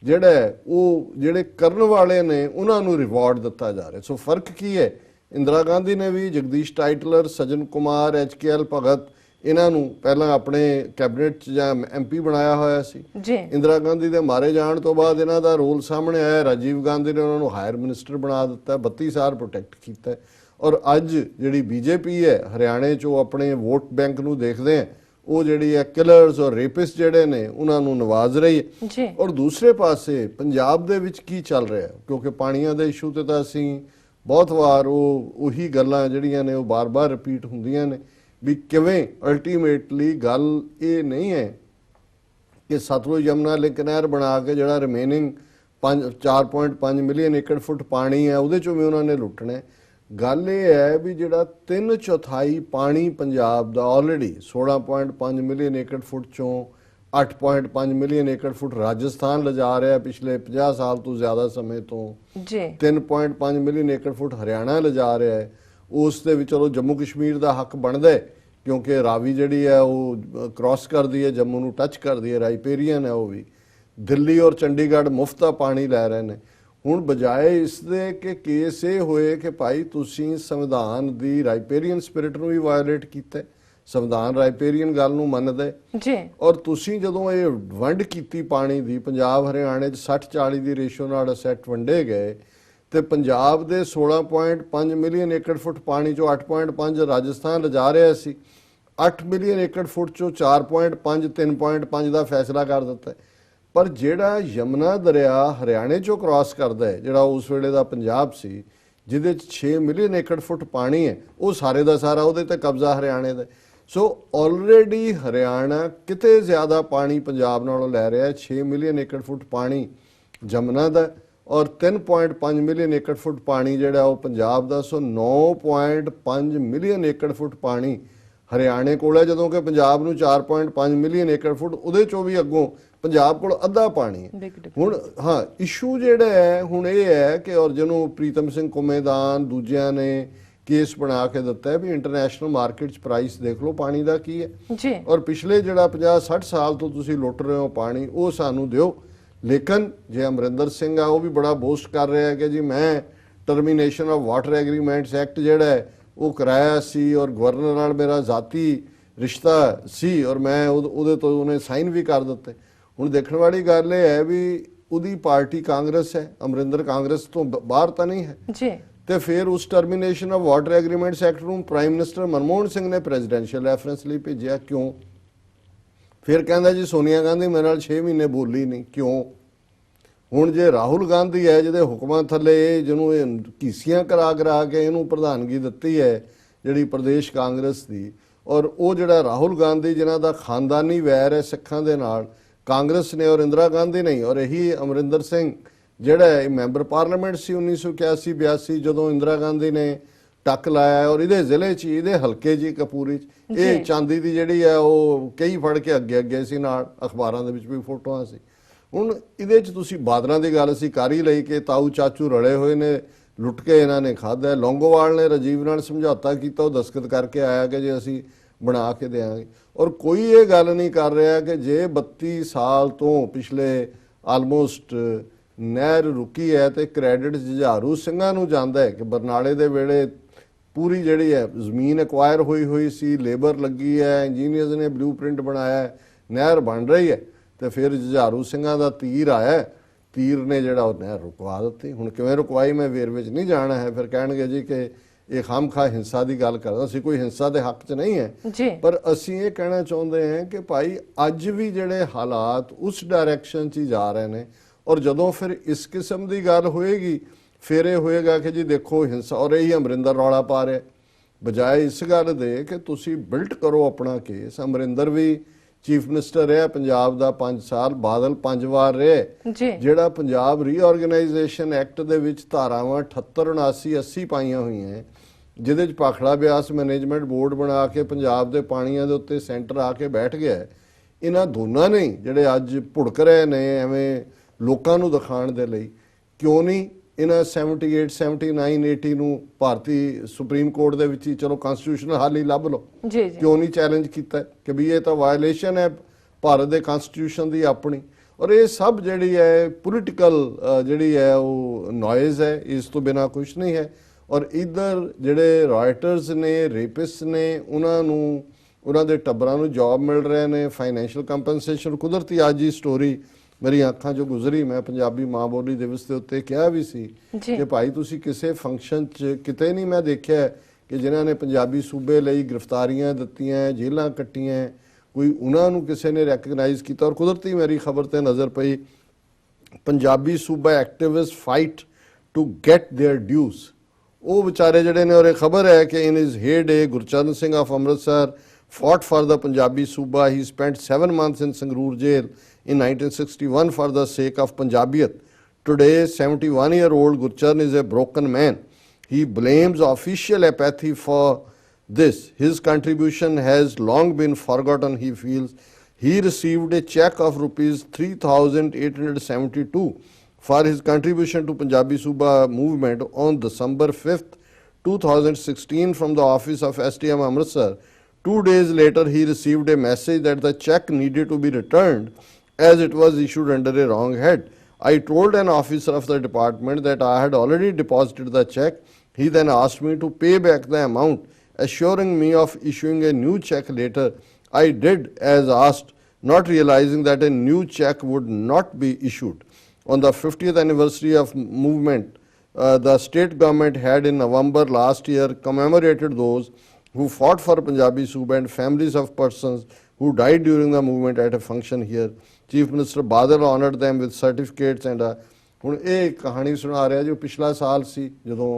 ਜਿਹੜਾ ਉਹ ਜਿਹੜੇ ਕਰਨ ਵਾਲੇ ਨੇ ਉਹਨਾਂ ਨੂੰ ਰਿਵਾਰਡ ਦਿੱਤਾ ਜਾ ਰਿਹਾ। ਸੋ ਫਰਕ ਕੀ ਹੈ? ਇੰਦਰਾ ਗਾਂਧੀ ਨੇ ਵੀ ਜਗਦੀਸ਼ ਟਾਈਟਲਰ, ਸਜਨ ਕੁਮਾਰ, HKL ਭਗਤ ਇਹਨਾਂ ਨੂੰ ਪਹਿਲਾਂ ਆਪਣੇ ਕੈਬਨਿਟ 'ਚ ਜਾਂ MP ਬਣਾਇਆ ਹੋਇਆ ਸੀ। ਇੰਦਰਾ ਗਾਂਧੀ ਦੇ ਮਾਰੇ ਜਾਣ ਤੋਂ ਬਾਅਦ ਇਹਨਾਂ ਦਾ ਰੋਲ ਸਾਹਮਣੇ ਆਇਆ, ਰਾਜੀਵ ਗਾਂਧੀ ਨੇ ਉਹਨਾਂ ਨੂੰ ਹਾਇਰ ਮਿਨਿਸਟਰ ਬਣਾ ਦਿੱਤਾ, 32 ਸਾਲ ਪ੍ਰੋਟੈਕਟ ਕੀਤਾ। ਔਰ ਅੱਜ ਜਿਹੜੀ BJP ਹੈ ਹਰਿਆਣੇ 'ਚ ਉਹ ਆਪਣੇ ਵੋਟ ਬੈਂਕ ਨੂੰ ਦੇਖਦੇ ਆ, ਉਹ ਜਿਹੜੀ ਹੈ ਕਿਲਰਸ ਔਰ ਰੇਪਿਸਟ ਜਿਹੜੇ ਨੇ ਉਹਨਾਂ ਨੂੰ ਨਵਾਜ਼ ਰਹੀ ਹੈ। ਔਰ ਦੂਸਰੇ ਪਾਸੇ ਪੰਜਾਬ ਦੇ ਵਿੱਚ ਕੀ ਚੱਲ ਰਿਹਾ, ਕਿਉਂਕਿ ਪਾਣੀਆਂ ਦੇ ਇਸ਼ੂ ਤੇ ਤਾਂ ਅਸੀਂ ਬਹੁਤ ਵਾਰ ਉਹੀ ਗੱਲਾਂ ਜਿਹੜੀਆਂ ਨੇ ਉਹ ਬਾਰ-ਬਾਰ ਰਿਪੀਟ ਹੁੰਦੀਆਂ ਨੇ ਵੀ ਕਿਵੇਂ ਅਲਟੀਮੇਟਲੀ ਗੱਲ ਇਹ ਨਹੀਂ ਹੈ ਕਿ ਸਤਲੁਜ ਯਮੁਨਾ ਲਿੰਕ ਨਹਿਰ ਬਣਾ ਕੇ ਜਿਹੜਾ ਰਿਮੇਨਿੰਗ 4.5 ਮਿਲੀਅਨ ਏਕੜ ਫੁੱਟ ਪਾਣੀ ਹੈ ਉਹਦੇ ਚੋਂ ਵੀ ਉਹਨਾਂ ਨੇ ਲੁੱਟਣਾ। ਗੱਲ ਇਹ ਹੈ ਵੀ ਜਿਹੜਾ 3/4 ਪਾਣੀ ਪੰਜਾਬ ਦਾ ਆਲਰੇਡੀ 16.5 ਮਿਲੀਅਨ ਏਕੜ ਫੁੱਟ ਚੋਂ 8.5 ਮਿਲੀਅਨ ਏਕੜ ਫੁੱਟ ਰਾਜਸਥਾਨ ਲਿਜਾ ਰਿਹਾ ਪਿਛਲੇ 50 ਸਾਲ ਤੋਂ ਜ਼ਿਆਦਾ ਸਮੇਂ ਤੋਂ, 3.5 ਮਿਲੀਅਨ ਏਕੜ ਫੁੱਟ ਹਰਿਆਣਾ ਲਿਜਾ ਰਿਹਾ ਹੈ। ਉਸ ਦੇ ਵਿੱਚ ਚਲੋ ਜੰਮੂ ਕਸ਼ਮੀਰ ਦਾ ਹੱਕ ਬਣਦਾ ਹੈ ਕਿਉਂਕਿ ਰਾਵੀ ਜਿਹੜੀ ਹੈ ਉਹ ਕ੍ਰਾਸ ਕਰਦੀ ਹੈ, ਜੰਮੂ ਨੂੰ ਟੱਚ ਕਰਦੀ ਹੈ, ਰਾਈਪੇਰੀਅਨ ਹੈ ਉਹ ਵੀ। ਦਿੱਲੀ ਔਰ ਚੰਡੀਗੜ੍ਹ ਮੁਫਤ ਦਾ ਪਾਣੀ ਲੈ ਰਹੇ ਨੇ। ਹੁਣ ਬਜਾਏ ਇਸ ਦੇ ਕਿ ਕੇਸ ਇਹ ਹੋਏ ਕਿ ਭਾਈ ਤੁਸੀਂ ਸੰਵਿਧਾਨ ਦੀ ਰਾਈਪੇਰੀਅਨ ਸਪਿਰਿਟ ਨੂੰ ਵੀ ਵਾਇਓਲੇਟ ਕੀਤਾ, ਸੰਵਿਧਾਨ ਰਾਈਪੇਰੀਅਨ ਗੱਲ ਨੂੰ ਮੰਨਦਾ ਜੀ, ਔਰ ਤੁਸੀਂ ਜਦੋਂ ਇਹ ਵੰਡ ਕੀਤੀ ਪਾਣੀ ਦੀ, ਪੰਜਾਬ ਹਰਿਆਣੇ 'ਚ 60-40 ਦੀ ਰੇਸ਼ੋ ਨਾਲ ਅਸੈਟ ਵੰਡੇ ਗਏ ਤੇ ਪੰਜਾਬ ਦੇ 16.5 ਮਿਲੀਅਨ ਏਕੜ ਫੁੱਟ ਪਾਣੀ ਚੋਂ 8.5 ਰਾਜਸਥਾਨ ਲਿਜਾ ਰਿਹਾ ਸੀ। 8 ਮਿਲੀਅਨ ਏਕੜ ਫੁੱਟ ਚੋਂ 4.5 3.5 ਦਾ ਫੈਸਲਾ ਕਰ ਦਿੱਤਾ। ਪਰ ਜਿਹੜਾ ਯਮੁਨਾ ਦਰਿਆ ਹਰਿਆਣੇ ਚੋਂ ਕ੍ਰਾਸ ਕਰਦਾ ਹੈ, ਜਿਹੜਾ ਉਸ ਵੇਲੇ ਦਾ ਪੰਜਾਬ ਸੀ ਜਿਹਦੇ 'ਚ 6 ਮਿਲੀਅਨ ਏਕੜ ਫੁੱਟ ਪਾਣੀ ਹੈ, ਉਹ ਸਾਰੇ ਦਾ ਸਾਰਾ ਉਹਦੇ ਤੇ ਕਬਜ਼ਾ ਹਰਿਆਣੇ ਦਾ। ਸੋ ਆਲਰੇਡੀ ਹਰਿਆਣਾ ਕਿਤੇ ਜ਼ਿਆਦਾ ਪਾਣੀ ਪੰਜਾਬ ਨਾਲੋਂ ਲੈ ਰਿਹਾ ਹੈ। 6 ਮਿਲੀਅਨ ਏਕੜ ਫੁੱਟ ਪਾਣੀ ਯਮੁਨਾ ਦਾ ਔਰ 3.5 ਮਿਲੀਅਨ ਏਕੜ ਫੁੱਟ ਪਾਣੀ ਜਿਹੜਾ ਉਹ ਪੰਜਾਬ ਦਾ। ਸੋ 9.5 ਮਿਲੀਅਨ ਏਕੜ ਫੁੱਟ ਪਾਣੀ ਹਰਿਆਣੇ ਕੋਲ ਹੈ, ਜਦੋਂ ਕਿ ਪੰਜਾਬ ਨੂੰ 4.5 ਮਿਲੀਅਨ ਏਕੜ ਫੁੱਟ, ਉਹਦੇ ਚੋਂ ਵੀ ਅੱਗੋਂ ਪੰਜਾਬ ਕੋਲ ਅੱਧਾ ਪਾਣੀ ਹੈ। ਹੁਣ ਹਾਂ ਇਸ਼ੂ ਜਿਹੜਾ ਹੈ ਹੁਣ ਇਹ ਹੈ ਕਿ ਔਰ ਜਿਹਨੂੰ ਪ੍ਰੀਤਮ ਸਿੰਘ ਕੁਮੇਦਾਨ ਦੂਜਿਆਂ ਨੇ ਕੇਸ ਬਣਾ ਕੇ ਦਿੱਤਾ ਹੈ ਵੀ ਇੰਟਰਨੈਸ਼ਨਲ ਮਾਰਕੀਟ 'ਚ ਪ੍ਰਾਈਸ ਦੇਖ ਲਓ ਪਾਣੀ ਦਾ ਕੀ ਹੈ ਔਰ ਪਿਛਲੇ ਜਿਹੜਾ 50-60 ਸਾਲ ਤੋਂ ਤੁਸੀਂ ਲੁੱਟ ਰਹੇ ਹੋ ਪਾਣੀ ਉਹ ਸਾਨੂੰ ਦਿਓ। ਲੇਕਿਨ ਜੇ ਅਮਰਿੰਦਰ ਸਿੰਘ ਆ ਉਹ ਵੀ ਬੜਾ ਬੋਸਟ ਕਰ ਰਿਹਾ ਹੈ ਕਿ ਜੀ ਮੈਂ termination of water agreements act ਜਿਹੜਾ ਹੈ ਉਹ ਕਰਾਇਆ ਸੀ ਔਰ ਗਵਰਨਰ ਨਾਲ ਮੇਰਾ ਜ਼ਾਤੀ ਰਿਸ਼ਤਾ ਸੀ ਔਰ ਮੈਂ ਉਹਦੇ ਤੋਂ ਉਹਨੇ ਸਾਈਨ ਵੀ ਕਰ ਦਿੱਤੇ। ਹੁਣ ਦੇਖਣ ਵਾਲੀ ਗੱਲ ਇਹ ਹੈ ਵੀ ਉਹਦੀ ਪਾਰਟੀ ਕਾਂਗਰਸ ਹੈ, ਅਮਰਿੰਦਰ ਕਾਂਗਰਸ ਤੋਂ ਬਾਹਰ ਤਾਂ ਨਹੀਂ ਹੈ ਜੀ। ਤੇ ਫਿਰ ਉਸ termination of water agreements act ਨੂੰ ਪ੍ਰਾਈਮ ਮਿਨਿਸਟਰ ਮਨਮੋਹਨ ਸਿੰਘ ਨੇ ਪ੍ਰੈਜ਼ੀਡੈਂਸ਼ੀਅਲ ਰੈਫਰੈਂਸ ਲਈ ਭੇਜਿਆ। ਕਿਉਂ? ਫਿਰ ਕਹਿੰਦਾ ਜੀ ਸੋਨੀਆ ਗਾਂਧੀ ਮੇਰੇ ਨਾਲ 6 ਮਹੀਨੇ ਬੋਲੀ ਨਹੀਂ। ਕਿਉਂ? ਹੁਣ ਜੇ ਰਾਹੁਲ ਗਾਂਧੀ ਹੈ ਜਿਹਦੇ ਹੁਕਮਾਂ ਥੱਲੇ ਜਿਹਨੂੰ ਇਹ ਕੀਸੀਆਂ ਕਰਾ ਕੇ ਇਹਨੂੰ ਪ੍ਰਧਾਨਗੀ ਦਿੱਤੀ ਹੈ ਜਿਹੜੀ ਪ੍ਰਦੇਸ਼ ਕਾਂਗਰਸ ਦੀ, ਔਰ ਉਹ ਜਿਹੜਾ ਰਾਹੁਲ ਗਾਂਧੀ ਜਿਨ੍ਹਾਂ ਦਾ ਖਾਨਦਾਨੀ ਵੈਰ ਹੈ ਸਿੱਖਾਂ ਦੇ ਨਾਲ, ਕਾਂਗਰਸ ਨੇ ਔਰ ਇੰਦਰਾ ਗਾਂਧੀ ਨਹੀਂ, ਔਰ ਇਹੀ ਅਮਰਿੰਦਰ ਸਿੰਘ ਜਿਹੜਾ ਹੈ ਮੈਂਬਰ ਪਾਰਲੀਮੈਂਟ ਸੀ 1981-82 ਜਦੋਂ ਇੰਦਰਾ ਗਾਂਧੀ ਨੇ ਟੱਕ ਲਾਇਆ, ਔਰ ਇਹਦੇ ਜ਼ਿਲ੍ਹੇ 'ਚ ਇਹਦੇ ਹਲਕੇ 'ਚ ਕਪੂਰੀ 'ਚ ਇਹ ਚਾਂਦੀ ਦੀ ਜਿਹੜੀ ਹੈ ਉਹ ਕਈ ਫੜ ਕੇ ਅੱਗੇ ਸੀ, ਨਾਲ ਅਖਬਾਰਾਂ ਦੇ ਵਿੱਚ ਵੀ ਫੋਟੋਆਂ ਸੀ। ਹੁਣ ਇਹਦੇ 'ਚ ਤੁਸੀਂ ਬਾਦਲਾਂ ਦੀ ਗੱਲ ਅਸੀਂ ਕਰ ਹੀ ਲਈ ਕਿ ਤਾਊ ਚਾਚੂ ਰਲੇ ਹੋਏ ਨੇ, ਲੁੱਟ ਕੇ ਇਹਨਾਂ ਨੇ ਖਾਧਾ। ਲੌਂਗੋਵਾਲ ਨੇ ਰਾਜੀਵ ਨਾਲ ਸਮਝੌਤਾ ਕੀਤਾ, ਉਹ ਦਸਤਖਤ ਕਰਕੇ ਆਇਆ ਕਿ ਜੇ ਅਸੀਂ ਬਣਾ ਕੇ ਦੇਵਾਂਗੇ। ਔਰ ਕੋਈ ਇਹ ਗੱਲ ਨਹੀਂ ਕਰ ਰਿਹਾ ਕਿ ਜੇ 32 ਸਾਲ ਤੋਂ ਪਿਛਲੇ ਆਲਮੋਸਟ ਨਹਿਰ ਰੁਕੀ ਹੈ ਤੇ ਕ੍ਰੈਡਿਟ ਜੁਝਾਰੂ ਸਿੰਘਾਂ ਨੂੰ ਜਾਂਦਾ ਹੈ ਕਿ ਬਰਨਾਲੇ ਦੇ ਵੇਲੇ ਪੂਰੀ ਜਿਹੜੀ ਹੈ ਜ਼ਮੀਨ ਐਕਵਾਇਰ ਹੋਈ ਸੀ, ਲੇਬਰ ਲੱਗੀ ਹੈ, ਇੰਜੀਨੀਅਰਸ ਨੇ ਬਲੂਪ੍ਰਿੰਟ ਬਣਾਇਆ ਹੈ, ਨਹਿਰ ਬਣ ਰਹੀ ਹੈ, ਤੇ ਫਿਰ ਜੁਝਾਰੂ ਸਿੰਘਾਂ ਦਾ ਤੀਰ ਆਇਆ, ਤੀਰ ਨੇ ਜਿਹੜਾ ਉਹ ਨਹਿਰ ਰੁਕਵਾ ਦਿੱਤੀ। ਹੁਣ ਕਿਵੇਂ ਰੁਕਵਾਈ ਮੈਂ ਵੇਰਵੇ 'ਚ ਨਹੀਂ ਜਾਣਾ ਹੈ, ਫਿਰ ਕਹਿਣਗੇ ਜੀ ਕਿ ਇਹ ਖਾਮਖਾ ਹਿੰਸਾ ਦੀ ਗੱਲ ਕਰਦਾ, ਅਸੀਂ ਕੋਈ ਹਿੰਸਾ ਦੇ ਹੱਕ 'ਚ ਨਹੀਂ ਹੈ, ਪਰ ਅਸੀਂ ਇਹ ਕਹਿਣਾ ਚਾਹੁੰਦੇ ਹਾਂ ਕਿ ਭਾਈ ਅੱਜ ਵੀ ਜਿਹੜੇ ਹਾਲਾਤ ਉਸ ਡਾਇਰੈਕਸ਼ਨ 'ਚ ਹੀ ਜਾ ਰਹੇ ਨੇ, ਔਰ ਜਦੋਂ ਫਿਰ ਇਸ ਕਿਸਮ ਦੀ ਗੱਲ ਹੋਏਗੀ ਫਿਰ ਇਹ ਹੋਏਗਾ ਕਿ ਜੀ ਦੇਖੋ ਹਿੰਸਾ, ਔਰ ਇਹੀ ਅਮਰਿੰਦਰ ਰੌਲਾ ਪਾ ਰਿਹਾ, ਬਜਾਏ ਇਸ ਗੱਲ ਦੇ ਕਿ ਤੁਸੀਂ ਬਿਲਟ ਕਰੋ ਆਪਣਾ ਕੇਸ। ਅਮਰਿੰਦਰ ਵੀ ਚੀਫ ਮਿਨਿਸਟਰ ਰਿਹਾ ਪੰਜਾਬ ਦਾ 5 ਸਾਲ, ਬਾਦਲ 5 ਵਾਰ ਰਹੇ, ਜਿਹੜਾ ਪੰਜਾਬ ਰੀਆਰਗੇਨਾਈਜੇਸ਼ਨ ਐਕਟ ਦੇ ਵਿੱਚ ਧਾਰਾਵਾਂ 78, 79, 80 ਪਾਈਆਂ ਹੋਈਆਂ, ਜਿਹਦੇ 'ਚ ਭਾਖੜਾ ਬਿਆਸ ਮੈਨੇਜਮੈਂਟ ਬੋਰਡ ਬਣਾ ਕੇ ਪੰਜਾਬ ਦੇ ਪਾਣੀਆਂ ਦੇ ਉੱਤੇ ਸੈਂਟਰ ਆ ਕੇ ਬੈਠ ਗਿਆ। ਇਹਨਾਂ ਦੋਨਾਂ ਨੇ ਜਿਹੜੇ ਅੱਜ ਭੁੜਕ ਰਹੇ ਨੇ ਐਵੇਂ ਲੋਕਾਂ ਨੂੰ ਦਿਖਾਉਣ ਦੇ ਲਈ, ਕਿਉਂ ਨਹੀਂ ਇਹਨਾਂ 78, 79, 80 ਨੂੰ ਭਾਰਤੀ ਸੁਪਰੀਮ ਕੋਰਟ ਦੇ ਵਿੱਚ ਹੀ ਚਲੋ ਕਨਸਟੀਟਿਊਸ਼ਨਲ ਹੱਲ ਹੀ ਲੱਭ ਲਓ, ਕਿਉਂ ਨਹੀਂ ਚੈਲੰਜ ਕੀਤਾ ਕਿ ਵੀ ਇਹ ਤਾਂ ਵਾਇਲੇਸ਼ਨ ਹੈ ਭਾਰਤ ਦੇ ਕਨਸਟੀਟਿਊਸ਼ਨ ਦੀ ਆਪਣੀ। ਔਰ ਇਹ ਸਭ ਜਿਹੜੀ ਹੈ ਪੋਲੀਟੀਕਲ ਜਿਹੜੀ ਹੈ ਉਹ ਨੋਇਜ਼ ਹੈ, ਇਸ ਤੋਂ ਬਿਨਾਂ ਕੁਝ ਨਹੀਂ ਹੈ। ਔਰ ਇੱਧਰ ਜਿਹੜੇ ਰਾਈਟਰਸ ਨੇ, ਰੇਪਿਸਟ ਨੇ, ਉਹਨਾਂ ਨੂੰ ਉਹਨਾਂ ਦੇ ਟੱਬਰਾਂ ਨੂੰ ਜੌਬ ਮਿਲ ਰਹੇ ਨੇ, ਫਾਈਨੈਂਸ਼ੀਅਲ ਕੰਪਨਸੇਸ਼ਨ। ਕੁਦਰਤੀ ਅੱਜ ਦੀ ਸਟੋਰੀ ਮੇਰੀ ਅੱਖਾਂ 'ਚੋਂ ਗੁਜ਼ਰੀ, ਮੈਂ ਪੰਜਾਬੀ ਮਾਂ ਬੋਲੀ ਦਿਵਸ ਦੇ ਉੱਤੇ ਕਿਹਾ ਵੀ ਸੀ ਕਿ ਭਾਈ ਤੁਸੀਂ ਕਿਸੇ ਫੰਕਸ਼ਨ 'ਚ ਕਿਤੇ ਨਹੀਂ ਮੈਂ ਦੇਖਿਆ ਕਿ ਜਿਨ੍ਹਾਂ ਨੇ ਪੰਜਾਬੀ ਸੂਬੇ ਲਈ ਗ੍ਰਿਫਤਾਰੀਆਂ ਦਿੱਤੀਆਂ, ਜੇਲ੍ਹਾਂ ਕੱਟੀਆਂ, ਕੋਈ ਉਹਨਾਂ ਨੂੰ ਕਿਸੇ ਨੇ ਰੈਕਗਨਾਈਜ਼ ਕੀਤਾ। ਔਰ ਕੁਦਰਤੀ ਮੇਰੀ ਖਬਰ ਤੇ ਨਜ਼ਰ ਪਈ Punjabi Suba activist fight to get their dues, ਉਹ ਵਿਚਾਰੇ ਜਿਹੜੇ ਨੇ। ਔਰ ਇਹ ਖਬਰ ਹੈ ਕਿ in his heyday Gurcharan Singh of Amritsar fought for the Punjabi Suba. He spent 7 months in Sangrur jail in 1961 for the sake of Punjabiyat. Today, 71-year-old Gurcharan is a broken man. He blames official apathy for this. His contribution has long been forgotten, he feels. He received a check of rupees 3,872 for his contribution to Punjabi Suba movement on December 5th, 2016 from the office of STM Amritsar. 2 days later, he received a message that the check needed to be returned as it was issued under a wrong head. I told an officer of the department that I had already deposited the check. He then asked me to pay back the amount, assuring me of issuing a new check later. I did as asked, not realizing that a new check would not be issued. On the 50th anniversary of movement, the state government had in November last year commemorated those who fought for Punjabi Suba and families of persons who died during the movement at a function here. Chief Minister Badal honored them with certificates and ਹੁਣ ਇਹ ਕਹਾਣੀ ਸੁਣਾ ਰਿਹਾ ਜੋ ਪਿਛਲਾ ਸਾਲ ਸੀ ਜਦੋਂ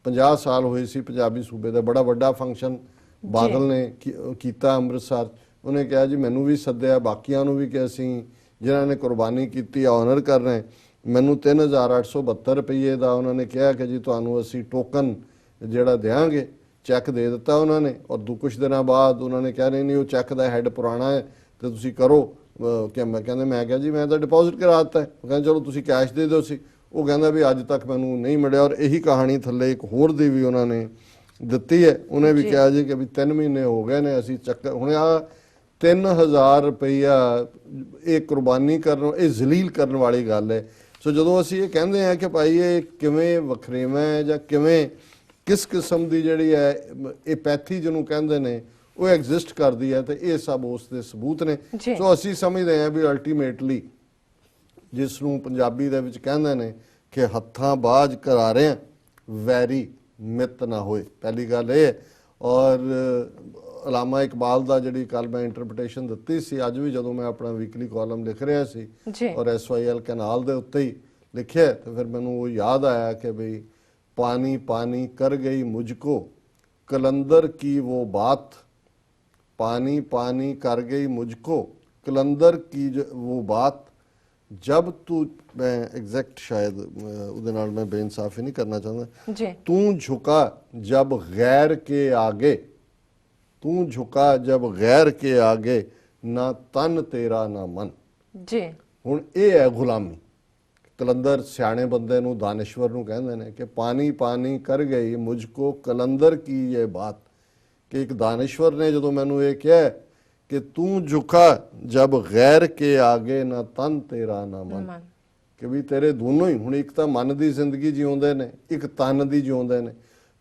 50 ਸਾਲ ਹੋਏ ਸੀ ਪੰਜਾਬੀ ਸੂਬੇ ਦਾ ਬੜਾ ਵੱਡਾ ਫੰਕਸ਼ਨ ਬਾਦਲ ਨੇ ਕੀਤਾ ਅੰਮ੍ਰਿਤਸਰ। ਉਹਨੇ ਕਿਹਾ ਜੀ ਮੈਨੂੰ ਵੀ ਸੱਦਿਆ, ਬਾਕੀਆਂ ਨੂੰ ਵੀ ਕਿ ਅਸੀਂ ਜਿਨ੍ਹਾਂ ਨੇ ਕੁਰਬਾਨੀ ਕੀਤੀ ਆਨਰ ਕਰ ਰਹੇ। ਮੈਨੂੰ 3872 ਰੁਪਏ ਦਾ ਉਹਨਾਂ ਨੇ ਕਿਹਾ ਕਿ ਜੀ ਤੁਹਾਨੂੰ ਅਸੀਂ ਟੋਕਨ ਜਿਹੜਾ ਦੇਵਾਂਗੇ, ਚੈੱਕ ਦੇ ਦਿੱਤਾ ਉਹਨਾਂ ਨੇ। ਔਰ ਕੁਛ ਦਿਨਾਂ ਬਾਅਦ ਉਹਨਾਂ ਨੇ ਕਿਹਾ ਨਹੀਂ ਉਹ ਚੈੱਕ ਦਾ ਹੈਡ ਪੁਰਾਣਾ ਹੈ ਤੇ ਤੁਸੀਂ ਕਰੋ ਕਿ ਮੈਂ ਕਿਹਾ ਜੀ ਮੈਂ ਤਾਂ ਡਿਪੋਜ਼ਿਟ ਕਰਾ ਦਿੱਤਾ। ਉਹ ਕਹਿੰਦੇ ਚਲੋ ਤੁਸੀਂ ਕੈਸ਼ ਦੇ ਦਿਓ ਸੀ। ਉਹ ਕਹਿੰਦਾ ਵੀ ਅੱਜ ਤੱਕ ਮੈਨੂੰ ਨਹੀਂ ਮਿਲਿਆ। ਔਰ ਇਹੀ ਕਹਾਣੀ ਥੱਲੇ ਇੱਕ ਹੋਰ ਦੀ ਵੀ ਉਹਨਾਂ ਨੇ ਦਿੱਤੀ ਹੈ। ਉਹਨੇ ਵੀ ਕਿਹਾ ਜੀ ਕਿ ਵੀ 3 ਮਹੀਨੇ ਹੋ ਗਏ ਨੇ ਅਸੀਂ ਚੱਕਰ, ਹੁਣ ਆ 3000 ਰੁਪਈਆ ਇਹ ਕੁਰਬਾਨੀ ਕਰਨ, ਇਹ ਜ਼ਲੀਲ ਕਰਨ ਵਾਲੀ ਗੱਲ ਹੈ। ਸੋ ਜਦੋਂ ਅਸੀਂ ਇਹ ਕਹਿੰਦੇ ਹਾਂ ਕਿ ਭਾਈ ਇਹ ਕਿਵੇਂ ਵਖਰੇਵਾਂ ਹੈ ਜਾਂ ਕਿਵੇਂ ਕਿਸ ਕਿਸਮ ਦੀ ਜਿਹੜੀ ਹੈ ਇਹ ਪੈਥੀ ਜਿਹਨੂੰ ਕਹਿੰਦੇ ਨੇ ਉਹ ਐਗਜ਼ਿਸਟ ਕਰਦੀ ਹੈ, ਤੇ ਇਹ ਸਭ ਉਸ ਦੇ ਸਬੂਤ ਨੇ। ਸੋ ਅਸੀਂ ਸਮਝਦੇ ਹਾਂ ਵੀ ਅਲਟੀਮੇਟਲੀ ਜਿਸ ਨੂੰ ਪੰਜਾਬੀ ਦੇ ਵਿੱਚ ਕਹਿੰਦੇ ਨੇ ਕਿ ਹੱਥਾਂ ਬਾਝ ਕਰਾਰਿਆਂ ਵੈਰੀ ਮਿੱਤ ਨਾ ਹੋਏ, ਪਹਿਲੀ ਗੱਲ ਇਹ। ਔਰ ਅਲਾਮਾ ਇਕਬਾਲ ਦਾ ਜਿਹੜੀ ਕੱਲ ਮੈਂ ਇੰਟਰਪ੍ਰੀਟੇਸ਼ਨ ਦਿੱਤੀ ਸੀ, ਅੱਜ ਵੀ ਜਦੋਂ ਮੈਂ ਆਪਣਾ ਵੀਕਲੀ ਕਾਲਮ ਲਿਖ ਰਿਹਾ ਸੀ ਔਰ SYL ਕੈਨਾਲ ਦੇ ਉੱਤੇ ਹੀ ਲਿਖਿਆ, ਤੇ ਫਿਰ ਮੈਨੂੰ ਉਹ ਯਾਦ ਆਇਆ ਕਿ ਬਈ पानी पानी कर गई मुझको कलंदर की वो बात, पानी पानी कर गई मुझको कलंदर की वो बात जब तू, मैं एग्जैक्ट शायद ਉਹਦੇ ਨਾਲ मैं बेइंसाफी नहीं करना चाहता जी तू झुका जब गैर के आगे, तू झुका जब गैर के आगे ना तन तेरा ना मन। जी ਹੁਣ ਇਹ ਹੈ ਗੁਲਾਮੀ। ਕਲੰਦਰ ਸਿਆਣੇ ਬੰਦੇ ਨੂੰ, ਦਾਨਿਸ਼ਵਰ ਨੂੰ ਕਹਿੰਦੇ ਨੇ ਕਿ ਪਾਣੀ ਪਾਣੀ ਕਰ ਗਈ ਮੁਝਕੋ ਕਲੰਦਰ ਕੀ ਇਹ ਬਾਤ, ਕਿ ਇੱਕ ਦਾਨਿਸ਼ਵਰ ਨੇ ਜਦੋਂ ਮੈਨੂੰ ਇਹ ਕਿਹਾ ਕਿ ਤੂੰ ਝੁਕਾ ਜਬ ਗੈਰ ਕੇ ਆਗੇ ਨਾ ਤਨ ਤੇਰਾ ਨਾ ਮਨ, मन ਕਿ ਵੀ ਤੇਰੇ ਦੋਨੋਂ ਹੀ, ਹੁਣ ਇੱਕ ਤਾਂ ਮਨ ਦੀ ਜ਼ਿੰਦਗੀ ਜਿਉਂਦੇ ਨੇ, ਇੱਕ ਤਨ ਦੀ ਜਿਉਂਦੇ ਨੇ,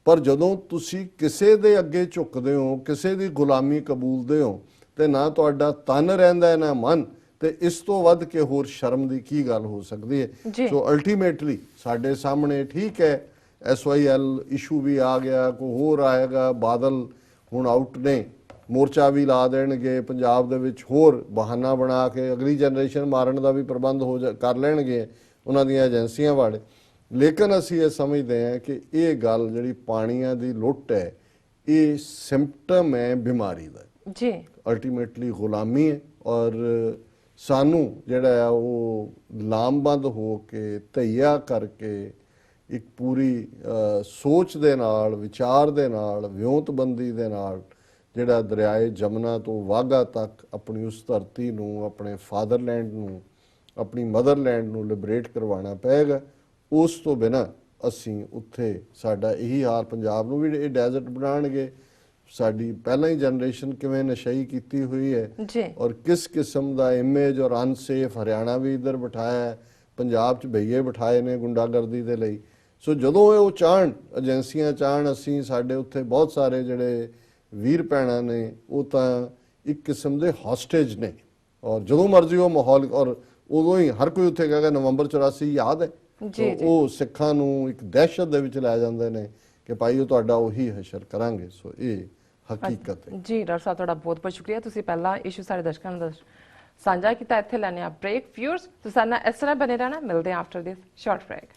ਪਰ ਜਦੋਂ ਤੁਸੀਂ ਕਿਸੇ ਦੇ ਅੱਗੇ ਝੁਕਦੇ ਹੋ, ਕਿਸੇ ਦੀ ਗੁਲਾਮੀ ਕਬੂਲਦੇ ਹੋ, ਤੇ ਨਾ ਤੁਹਾਡਾ ਤਨ ਰਹਿੰਦਾ ਹੈ ਨਾ ਮਨ, ਤੇ ਇਸ ਤੋਂ ਵੱਧ ਕੇ ਹੋਰ ਸ਼ਰਮ ਦੀ ਕੀ ਗੱਲ ਹੋ ਸਕਦੀ ਜੀ। ਹੈ। ਸੋ ਅਲਟੀਮੇਟਲੀ ਸਾਡੇ ਸਾਹਮਣੇ ਠੀਕ ਹੈ SYL ਇਸ਼ੂ ਵੀ ਆ ਗਿਆ, ਕੋਈ ਹੋਰ ਆਏਗਾ, ਬਾਦਲ ਹੁਣ ਆਊਟ ਨੇ, ਮੋਰਚਾ ਵੀ ਲਾ ਦੇਣਗੇ ਪੰਜਾਬ ਦੇ ਵਿੱਚ, ਹੋਰ ਬਹਾਨਾ ਬਣਾ ਕੇ ਅਗਲੀ ਜਨਰੇਸ਼ਨ ਮਾਰਨ ਦਾ ਵੀ ਪ੍ਰਬੰਧ ਕਰ ਲੈਣਗੇ ਉਹਨਾਂ ਦੀਆਂ ਏਜੰਸੀਆਂ ਵਾਲੇ। ਲੇਕਿਨ ਅਸੀਂ ਇਹ ਸਮਝਦੇ ਹਾਂ ਕਿ ਇਹ ਗੱਲ ਜਿਹੜੀ ਪਾਣੀਆਂ ਦੀ ਲੁੱਟ ਹੈ, ਇਹ ਸਿੰਪਟਮ ਹੈ ਬਿਮਾਰੀ ਦਾ, जी ਅਲਟੀਮੇਟਲੀ ਗੁਲਾਮੀ ਹੈ। ਔਰ ਸਾਨੂੰ ਜਿਹੜਾ ਆ ਉਹ ਲਾਮਬੰਦ ਹੋ ਕੇ, ਧਈਆ ਕਰਕੇ, ਇੱਕ ਪੂਰੀ ਸੋਚ ਦੇ ਨਾਲ, ਵਿਚਾਰ ਦੇ ਨਾਲ, ਵਿਉਂਤਬੰਦੀ ਦੇ ਨਾਲ ਜਿਹੜਾ ਦਰਿਆਏ ਜਮਨਾ ਤੋਂ ਵਾਘਾ ਤੱਕ ਆਪਣੀ ਉਸ ਧਰਤੀ ਨੂੰ, ਆਪਣੇ ਫਾਦਰਲੈਂਡ ਨੂੰ, ਆਪਣੀ ਮਦਰਲੈਂਡ ਨੂੰ ਲਿਬਰੇਟ ਕਰਵਾਉਣਾ ਪਏਗਾ। ਉਸ ਤੋਂ ਬਿਨਾਂ ਅਸੀਂ ਉੱਥੇ, ਸਾਡਾ ਇਹੀ ਹਾਲ, ਪੰਜਾਬ ਨੂੰ ਵੀ ਇਹ ਡੈਜ਼ਰਟ ਬਣਾਉਣਗੇ। ਸਾਡੀ ਪਹਿਲਾਂ ਹੀ ਜਨਰੇਸ਼ਨ ਕਿਵੇਂ ਨਸ਼ਈ ਕੀਤੀ ਹੋਈ ਹੈ जी ਔਰ ਕਿਸ ਕਿਸਮ ਦਾ ਇਮੇਜ ਔਰ ਅਨਸੇਫ, ਹਰਿਆਣਾ ਵੀ ਇੱਧਰ ਬਿਠਾਇਆ ਹੈ, ਪੰਜਾਬ 'ਚ ਭਈਏ ਬਿਠਾਏ ਨੇ ਗੁੰਡਾਗਰਦੀ ਦੇ ਲਈ। ਸੋ ਜਦੋਂ ਉਹ ਚਾਹਣ, ਏਜੰਸੀਆਂ ਚਾਹਣ, ਅਸੀਂ, ਸਾਡੇ ਉੱਥੇ ਬਹੁਤ ਸਾਰੇ ਜਿਹੜੇ ਵੀਰ ਭੈਣਾਂ ਨੇ, ਉਹ ਤਾਂ ਇੱਕ ਕਿਸਮ ਦੇ ਹੌਸਟੇਜ ਨੇ, ਔਰ ਜਦੋਂ ਮਰਜ਼ੀ ਉਹ ਮਾਹੌਲ, ਔਰ ਉਦੋਂ ਹੀ ਹਰ ਕੋਈ ਉੱਥੇ ਕਹੇਗਾ ਨਵੰਬਰ 84 ਯਾਦ ਹੈ, ਜੀ ਜੀ ਉਹ ਸਿੱਖਾਂ ਨੂੰ ਇੱਕ ਦਹਿਸ਼ਤ ਦੇ ਵਿੱਚ ਲੈ ਜਾਂਦੇ ਨੇ ਕਿ ਭਾਈ ਉਹ ਤੁਹਾਡਾ ਉਹੀ ਹਸ਼ਰ ਕਰਾਂਗੇ। ਸੋ ਇਹ ਹਕੀਕਤ ਹੈ। ਜੀ ਡਾਕਟਰ ਸਾਹਿਬ, ਤੁਹਾਡਾ ਬਹੁਤ ਬਹੁਤ ਸ਼ੁਕਰੀਆ। ਤੁਸੀਂ ਪਹਿਲਾਂ ਇਸ਼ੂ ਸਾਡੇ ਦਰਸ਼ਕਾਂ ਨਾਲ ਸਾਂਝਾ ਕੀਤਾ। ਇੱਥੇ ਲੈਣੇ ਆ ਬ੍ਰੇਕ। ਵਿਊਅਰਸ ਤੁਸੀਂ ਸਾਡੇ ਨਾਲ ਇਸ ਤਰ੍ਹਾਂ ਬਨੇ ਰਹਿਣਾ। ਮਿਲਦੇ ਹਾਂ ਆਫਟਰ ਦਿਸ ਸ਼ਾਰਟ ਬ੍ਰੇਕ।